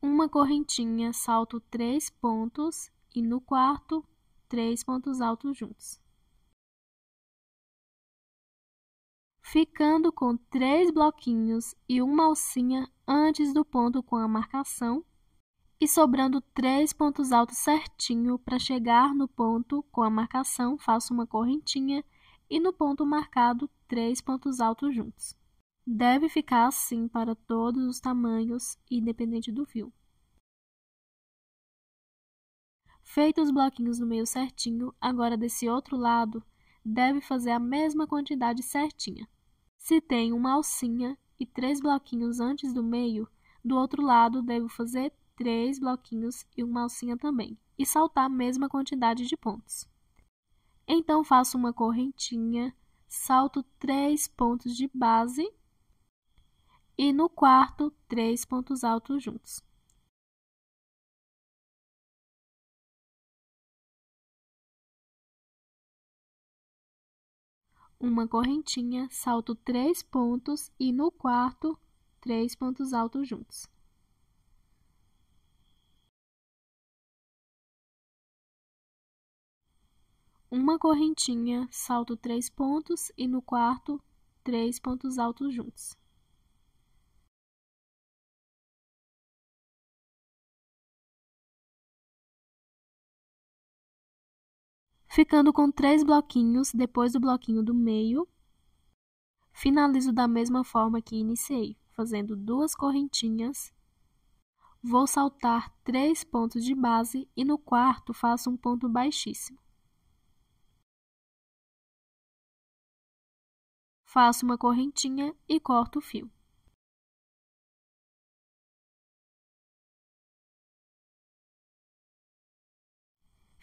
Uma correntinha, salto 3 pontos e no quarto, 3 pontos altos juntos. Ficando com 3 bloquinhos e uma alcinha antes do ponto com a marcação e sobrando 3 pontos altos certinho para chegar no ponto com a marcação, faço uma correntinha e no ponto marcado 3 pontos altos juntos. Deve ficar assim para todos os tamanhos, independente do fio. Feitos os bloquinhos no meio certinho, agora desse outro lado, deve fazer a mesma quantidade certinha. Se tem uma alcinha e 3 bloquinhos antes do meio, do outro lado devo fazer 3 bloquinhos e uma alcinha também, e saltar a mesma quantidade de pontos. Então, faço uma correntinha, salto 3 pontos de base e no quarto, 3 pontos altos juntos. Uma correntinha, salto 3 pontos e no quarto, 3 pontos altos juntos. Uma correntinha, salto 3 pontos e no quarto, 3 pontos altos juntos. Ficando com 3 bloquinhos depois do bloquinho do meio, finalizo da mesma forma que iniciei, fazendo 2 correntinhas. Vou saltar 3 pontos de base e no quarto faço um ponto baixíssimo. Faço uma correntinha e corto o fio.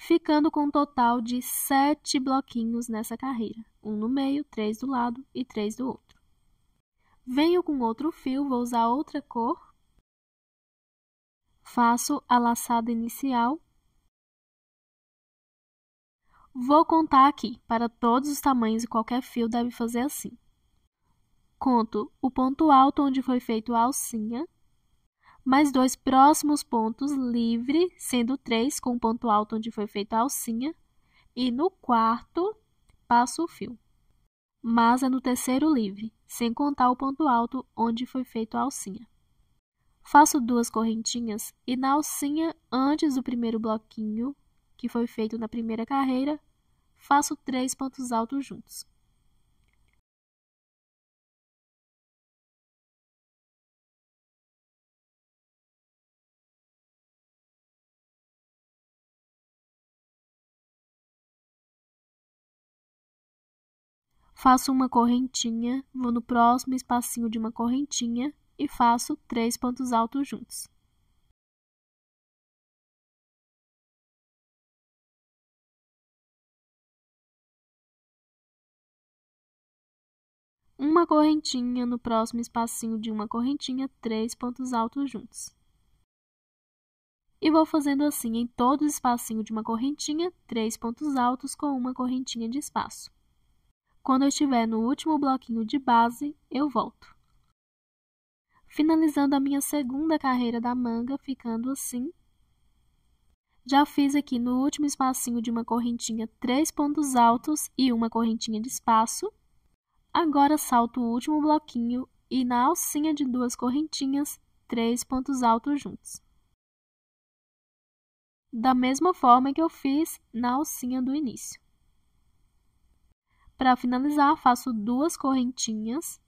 ficando com um total de 7 bloquinhos nessa carreira. 1 no meio, 3 do lado e 3 do outro. Venho com outro fio, vou usar outra cor. Faço a laçada inicial. Vou contar aqui, para todos os tamanhos e qualquer fio deve fazer assim. Conto o ponto alto onde foi feito a alcinha, mais 2 próximos pontos livres, sendo 3 com o ponto alto onde foi feita a alcinha, e no quarto passo o fio. Mas é no terceiro livre, sem contar o ponto alto onde foi feito a alcinha. Faço 2 correntinhas e na alcinha, antes do primeiro bloquinho, que foi feito na primeira carreira, faço 3 pontos altos juntos. Faço uma correntinha, vou no próximo espacinho de uma correntinha e faço 3 pontos altos juntos. Uma correntinha, no próximo espacinho de uma correntinha, 3 pontos altos juntos. E vou fazendo assim em todo o espacinho de uma correntinha, 3 pontos altos com uma correntinha de espaço. Quando eu estiver no último bloquinho de base, eu volto. Finalizando a minha segunda carreira da manga, ficando assim. Já fiz aqui no último espacinho de uma correntinha 3 pontos altos e uma correntinha de espaço. Agora salto o último bloquinho e na alcinha de 2 correntinhas, 3 pontos altos juntos. Da mesma forma que eu fiz na alcinha do início. Para finalizar, faço 2 correntinhas,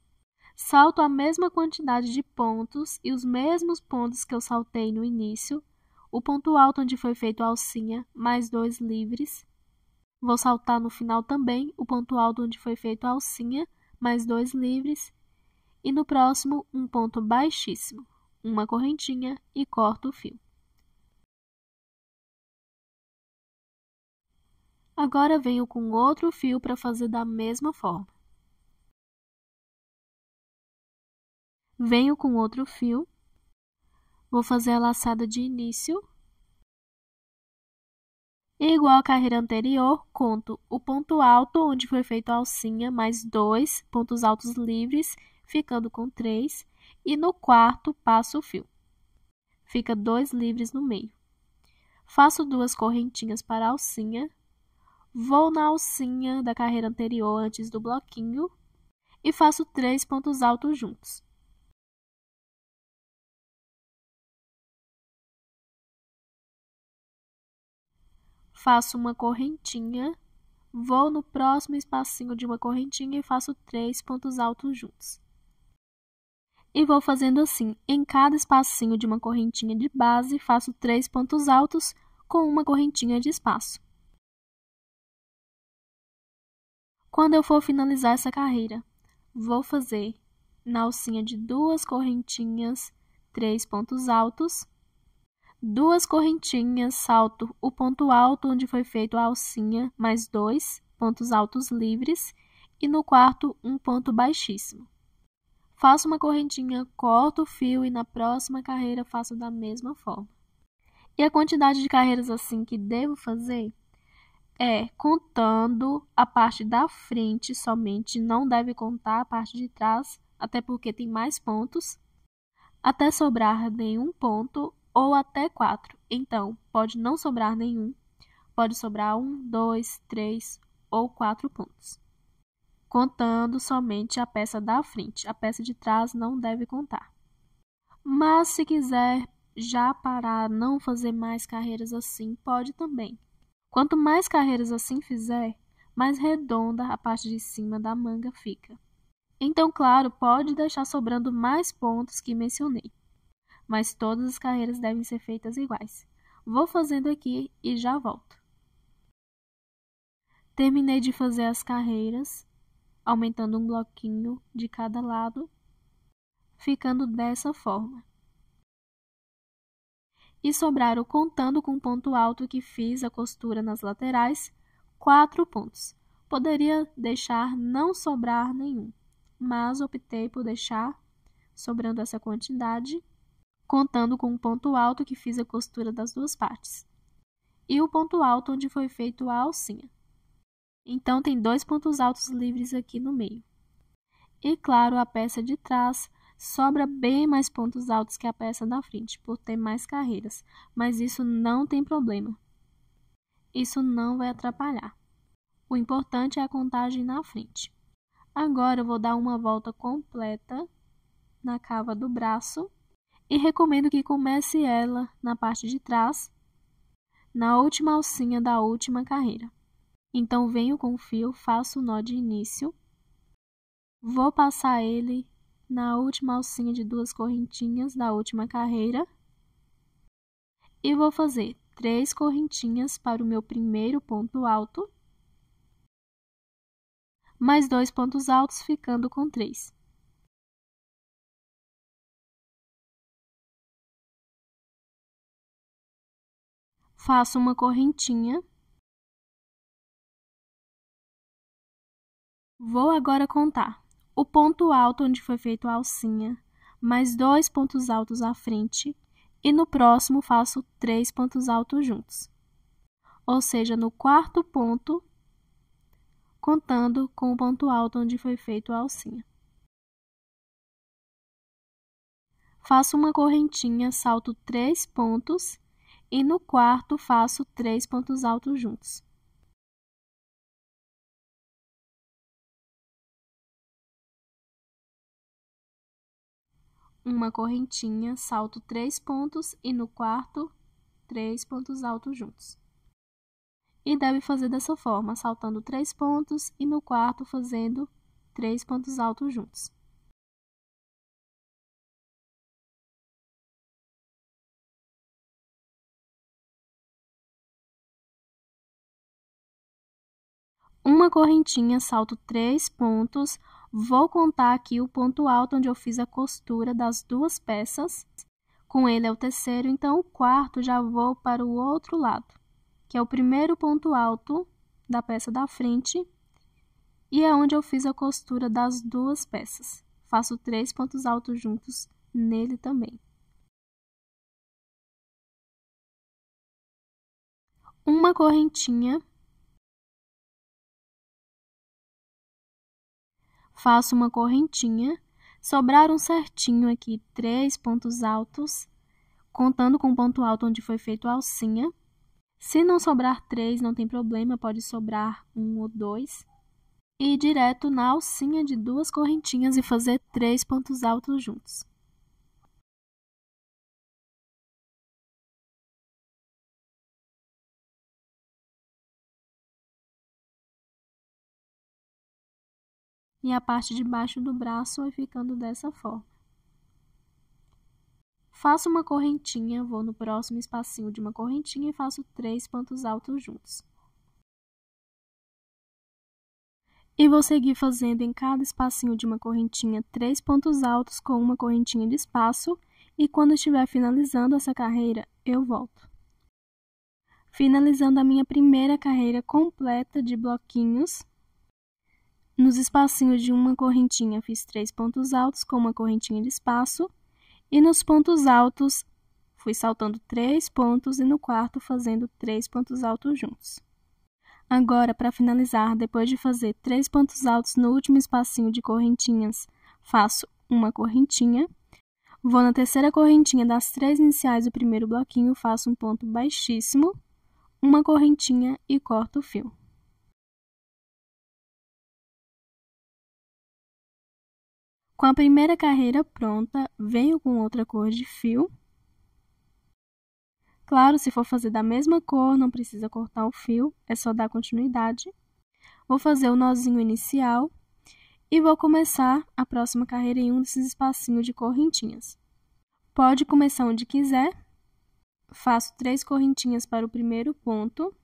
salto a mesma quantidade de pontos e os mesmos pontos que eu saltei no início, o ponto alto onde foi feito a alcinha, mais 2 livres. Vou saltar no final também o ponto alto onde foi feito a alcinha, mais 2 livres. E no próximo, um ponto baixíssimo, uma correntinha e corto o fio. Agora venho com outro fio para fazer da mesma forma. Venho com outro fio, vou fazer a laçada de início. E igual à carreira anterior, conto o ponto alto onde foi feito a alcinha, mais 2 pontos altos livres, ficando com 3. E no quarto, passo o fio. Fica 2 livres no meio. Faço 2 correntinhas para a alcinha. Vou na alcinha da carreira anterior antes do bloquinho e faço 3 pontos altos juntos. Faço uma correntinha, vou no próximo espacinho de uma correntinha e faço 3 pontos altos juntos. E vou fazendo assim, em cada espacinho de uma correntinha de base, faço 3 pontos altos com uma correntinha de espaço. Quando eu for finalizar essa carreira, vou fazer na alcinha de 2 correntinhas, 3 pontos altos, 2 correntinhas, salto o ponto alto onde foi feito a alcinha, mais 2 pontos altos livres, e no quarto, um ponto baixíssimo. Faço uma correntinha, corto o fio e na próxima carreira faço da mesma forma. E a quantidade de carreiras assim que devo fazer é contando a parte da frente somente, não deve contar a parte de trás, até porque tem mais pontos, até sobrar nenhum ponto ou até 4. Então, pode não sobrar nenhum, pode sobrar 1, 2, 3 ou 4 pontos. Contando somente a peça da frente, a peça de trás não deve contar. Mas se quiser já parar, não fazer mais carreiras assim, pode também. Quanto mais carreiras assim fizer, mais redonda a parte de cima da manga fica. Então, claro, pode deixar sobrando mais pontos que mencionei, mas todas as carreiras devem ser feitas iguais. Vou fazendo aqui e já volto. Terminei de fazer as carreiras, aumentando um bloquinho de cada lado, ficando dessa forma. e sobraram, contando com o ponto alto que fiz a costura nas laterais, 4 pontos. Poderia deixar não sobrar nenhum, mas optei por deixar sobrando essa quantidade, contando com o ponto alto que fiz a costura das duas partes, e o ponto alto onde foi feito a alcinha. Então, tem 2 pontos altos livres aqui no meio. E, claro, a peça de trás sobra bem mais pontos altos que a peça da frente, por ter mais carreiras, mas isso não tem problema. Isso não vai atrapalhar. O importante é a contagem na frente. Agora, eu vou dar uma volta completa na cava do braço e recomendo que comece ela na parte de trás, na última alcinha da última carreira. Então, venho com o fio, faço o nó de início, vou passar ele na última alcinha de 2 correntinhas da última carreira e vou fazer 3 correntinhas para o meu primeiro ponto alto, mais 2 pontos altos, ficando com 3. Faço uma correntinha. Vou agora contar o ponto alto onde foi feito a alcinha, mais 2 pontos altos à frente, e no próximo faço 3 pontos altos juntos. Ou seja, no quarto ponto, contando com o ponto alto onde foi feito a alcinha. Faço uma correntinha, salto 3 pontos, e no quarto faço 3 pontos altos juntos. Uma correntinha, salto 3 pontos e no quarto, 3 pontos altos juntos. E deve fazer dessa forma, saltando 3 pontos e no quarto fazendo 3 pontos altos juntos. Uma correntinha, salto 3 pontos, vou contar aqui o ponto alto onde eu fiz a costura das duas peças. Com ele é o terceiro, então o quarto já vou para o outro lado, que é o primeiro ponto alto da peça da frente, e é onde eu fiz a costura das duas peças. Faço 3 pontos altos juntos nele também. Uma correntinha. Faço uma correntinha, sobraram certinho aqui 3 pontos altos, contando com o ponto alto onde foi feito a alcinha. Se não sobrar 3, não tem problema, pode sobrar 1 ou 2. E ir direto na alcinha de 2 correntinhas e fazer 3 pontos altos juntos. E a parte de baixo do braço vai ficando dessa forma. Faço uma correntinha, vou no próximo espacinho de uma correntinha e faço 3 pontos altos juntos. E vou seguir fazendo em cada espacinho de uma correntinha 3 pontos altos com uma correntinha de espaço, e quando estiver finalizando essa carreira, eu volto. Finalizando a minha primeira carreira completa de bloquinhos, nos espacinhos de uma correntinha fiz 3 pontos altos com uma correntinha de espaço, e nos pontos altos fui saltando 3 pontos e no quarto fazendo 3 pontos altos juntos. Agora, para finalizar, depois de fazer 3 pontos altos no último espacinho de correntinhas, faço uma correntinha, vou na terceira correntinha das 3 iniciais do primeiro bloquinho, faço um ponto baixíssimo, uma correntinha e corto o fio. Com a primeira carreira pronta, venho com outra cor de fio. Claro, se for fazer da mesma cor, não precisa cortar o fio, é só dar continuidade. Vou fazer o nozinho inicial e vou começar a próxima carreira em um desses espacinhos de correntinhas. Pode começar onde quiser. Faço 3 correntinhas para o primeiro ponto.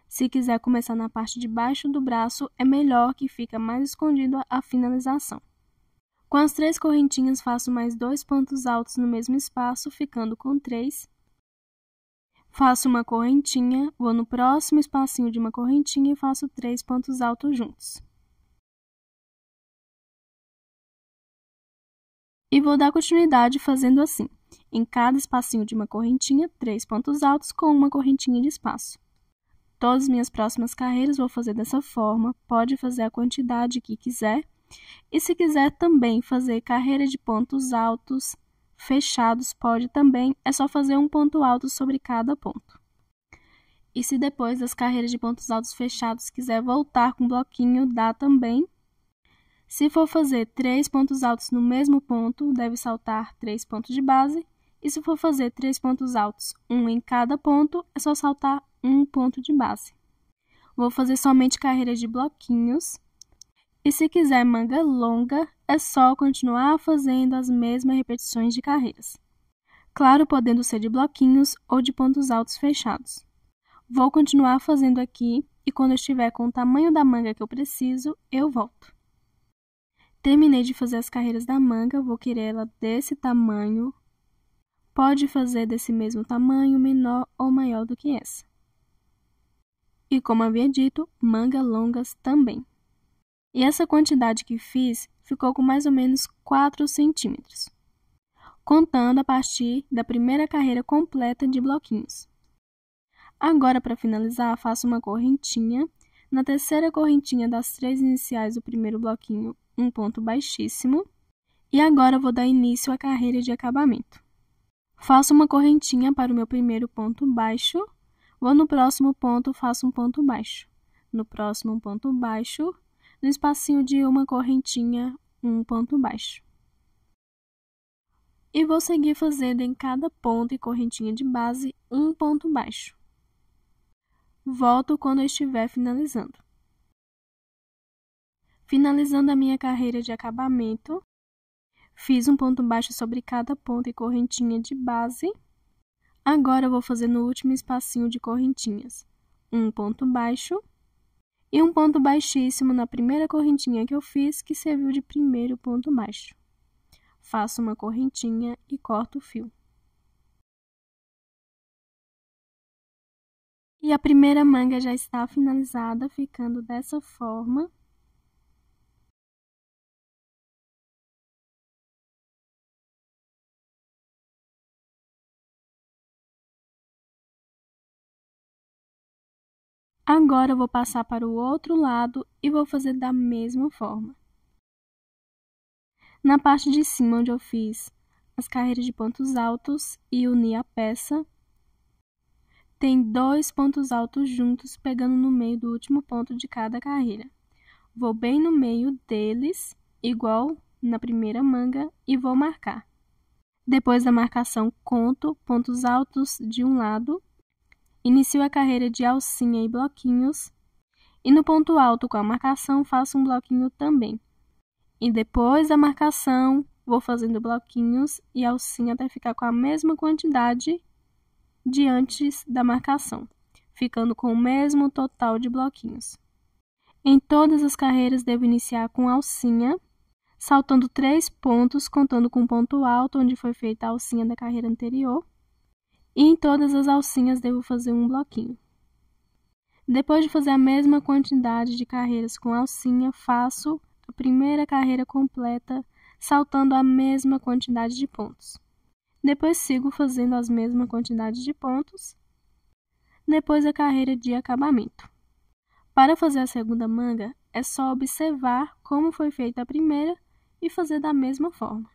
Se quiser começar na parte de baixo do braço, é melhor, que fica mais escondido a finalização. Com as 3 correntinhas, faço mais 2 pontos altos no mesmo espaço, ficando com 3. Faço uma correntinha, vou no próximo espacinho de uma correntinha e faço 3 pontos altos juntos. E vou dar continuidade fazendo assim. Em cada espacinho de uma correntinha, 3 pontos altos com uma correntinha de espaço. Todas as minhas próximas carreiras vou fazer dessa forma, pode fazer a quantidade que quiser. E se quiser também fazer carreira de pontos altos fechados, pode também, é só fazer um ponto alto sobre cada ponto. E se depois das carreiras de pontos altos fechados quiser voltar com o bloquinho, dá também. Se for fazer 3 pontos altos no mesmo ponto, deve saltar 3 pontos de base. E se for fazer 3 pontos altos, um em cada ponto, é só saltar um ponto de base. Vou fazer somente carreira de bloquinhos. E se quiser manga longa, é só continuar fazendo as mesmas repetições de carreiras. Claro, podendo ser de bloquinhos ou de pontos altos fechados. Vou continuar fazendo aqui e quando eu estiver com o tamanho da manga que eu preciso, eu volto. Terminei de fazer as carreiras da manga, vou querer ela desse tamanho. Pode fazer desse mesmo tamanho, menor ou maior do que essa. E como havia dito, mangas longas também. E essa quantidade que fiz ficou com mais ou menos 4 centímetros, contando a partir da primeira carreira completa de bloquinhos. Agora, para finalizar, faço uma correntinha. Na terceira correntinha das 3 iniciais do primeiro bloquinho, um ponto baixíssimo. E agora vou dar início à carreira de acabamento. Faço uma correntinha para o meu primeiro ponto baixo. Vou no próximo ponto, faço um ponto baixo. No próximo, um ponto baixo. No espacinho de uma correntinha, um ponto baixo. E vou seguir fazendo em cada ponto e correntinha de base um ponto baixo. Volto quando eu estiver finalizando. Finalizando a minha carreira de acabamento, fiz um ponto baixo sobre cada ponto e correntinha de base. Agora eu vou fazer no último espacinho de correntinhas um ponto baixo e um ponto baixíssimo na primeira correntinha que eu fiz, que serviu de primeiro ponto baixo. Faço uma correntinha e corto o fio. E a primeira manga já está finalizada, ficando dessa forma. Agora eu vou passar para o outro lado e vou fazer da mesma forma. Na parte de cima, onde eu fiz as carreiras de pontos altos e uni a peça, tem 2 pontos altos juntos, pegando no meio do último ponto de cada carreira. Vou bem no meio deles, igual na primeira manga, e vou marcar. Depois da marcação, conto pontos altos de um lado, inicio a carreira de alcinha e bloquinhos, e no ponto alto com a marcação, faço um bloquinho também. E depois da marcação, vou fazendo bloquinhos e alcinha até ficar com a mesma quantidade de antes da marcação, ficando com o mesmo total de bloquinhos. Em todas as carreiras devo iniciar com alcinha, saltando 3 pontos, contando com o ponto alto onde foi feita a alcinha da carreira anterior. E em todas as alcinhas devo fazer um bloquinho. Depois de fazer a mesma quantidade de carreiras com alcinha, faço a primeira carreira completa, saltando a mesma quantidade de pontos. Depois sigo fazendo as mesmas quantidades de pontos. Depois a carreira de acabamento. Para fazer a segunda manga, é só observar como foi feita a primeira e fazer da mesma forma.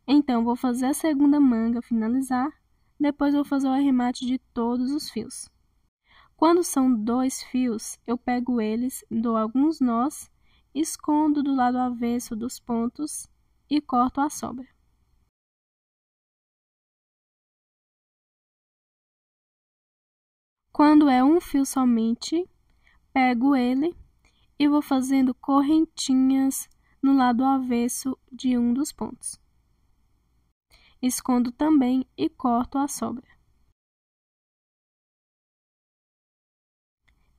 Então, vou fazer a segunda manga, finalizar, depois vou fazer o arremate de todos os fios. Quando são 2 fios, eu pego eles, dou alguns nós, escondo do lado avesso dos pontos e corto a sobra. Quando é um fio somente, pego ele e vou fazendo correntinhas no lado avesso de um dos pontos. Escondo também e corto a sobra.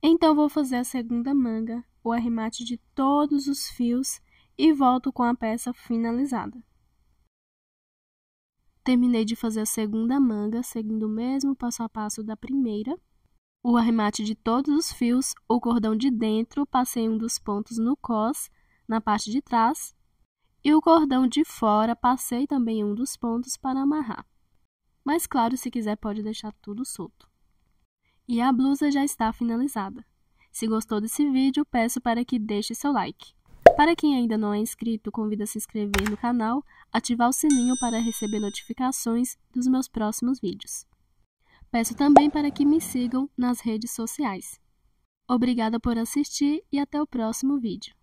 Então, vou fazer a segunda manga, o arremate de todos os fios e volto com a peça finalizada. Terminei de fazer a segunda manga, seguindo o mesmo passo a passo da primeira. O arremate de todos os fios, o cordão de dentro, passei um dos pontos no cós, na parte de trás. E o cordão de fora, passei também um dos pontos para amarrar. Mas claro, se quiser pode deixar tudo solto. E a blusa já está finalizada. Se gostou desse vídeo, peço para que deixe seu like. Para quem ainda não é inscrito, convido a se inscrever no canal, ativar o sininho para receber notificações dos meus próximos vídeos. Peço também para que me sigam nas redes sociais. Obrigada por assistir e até o próximo vídeo.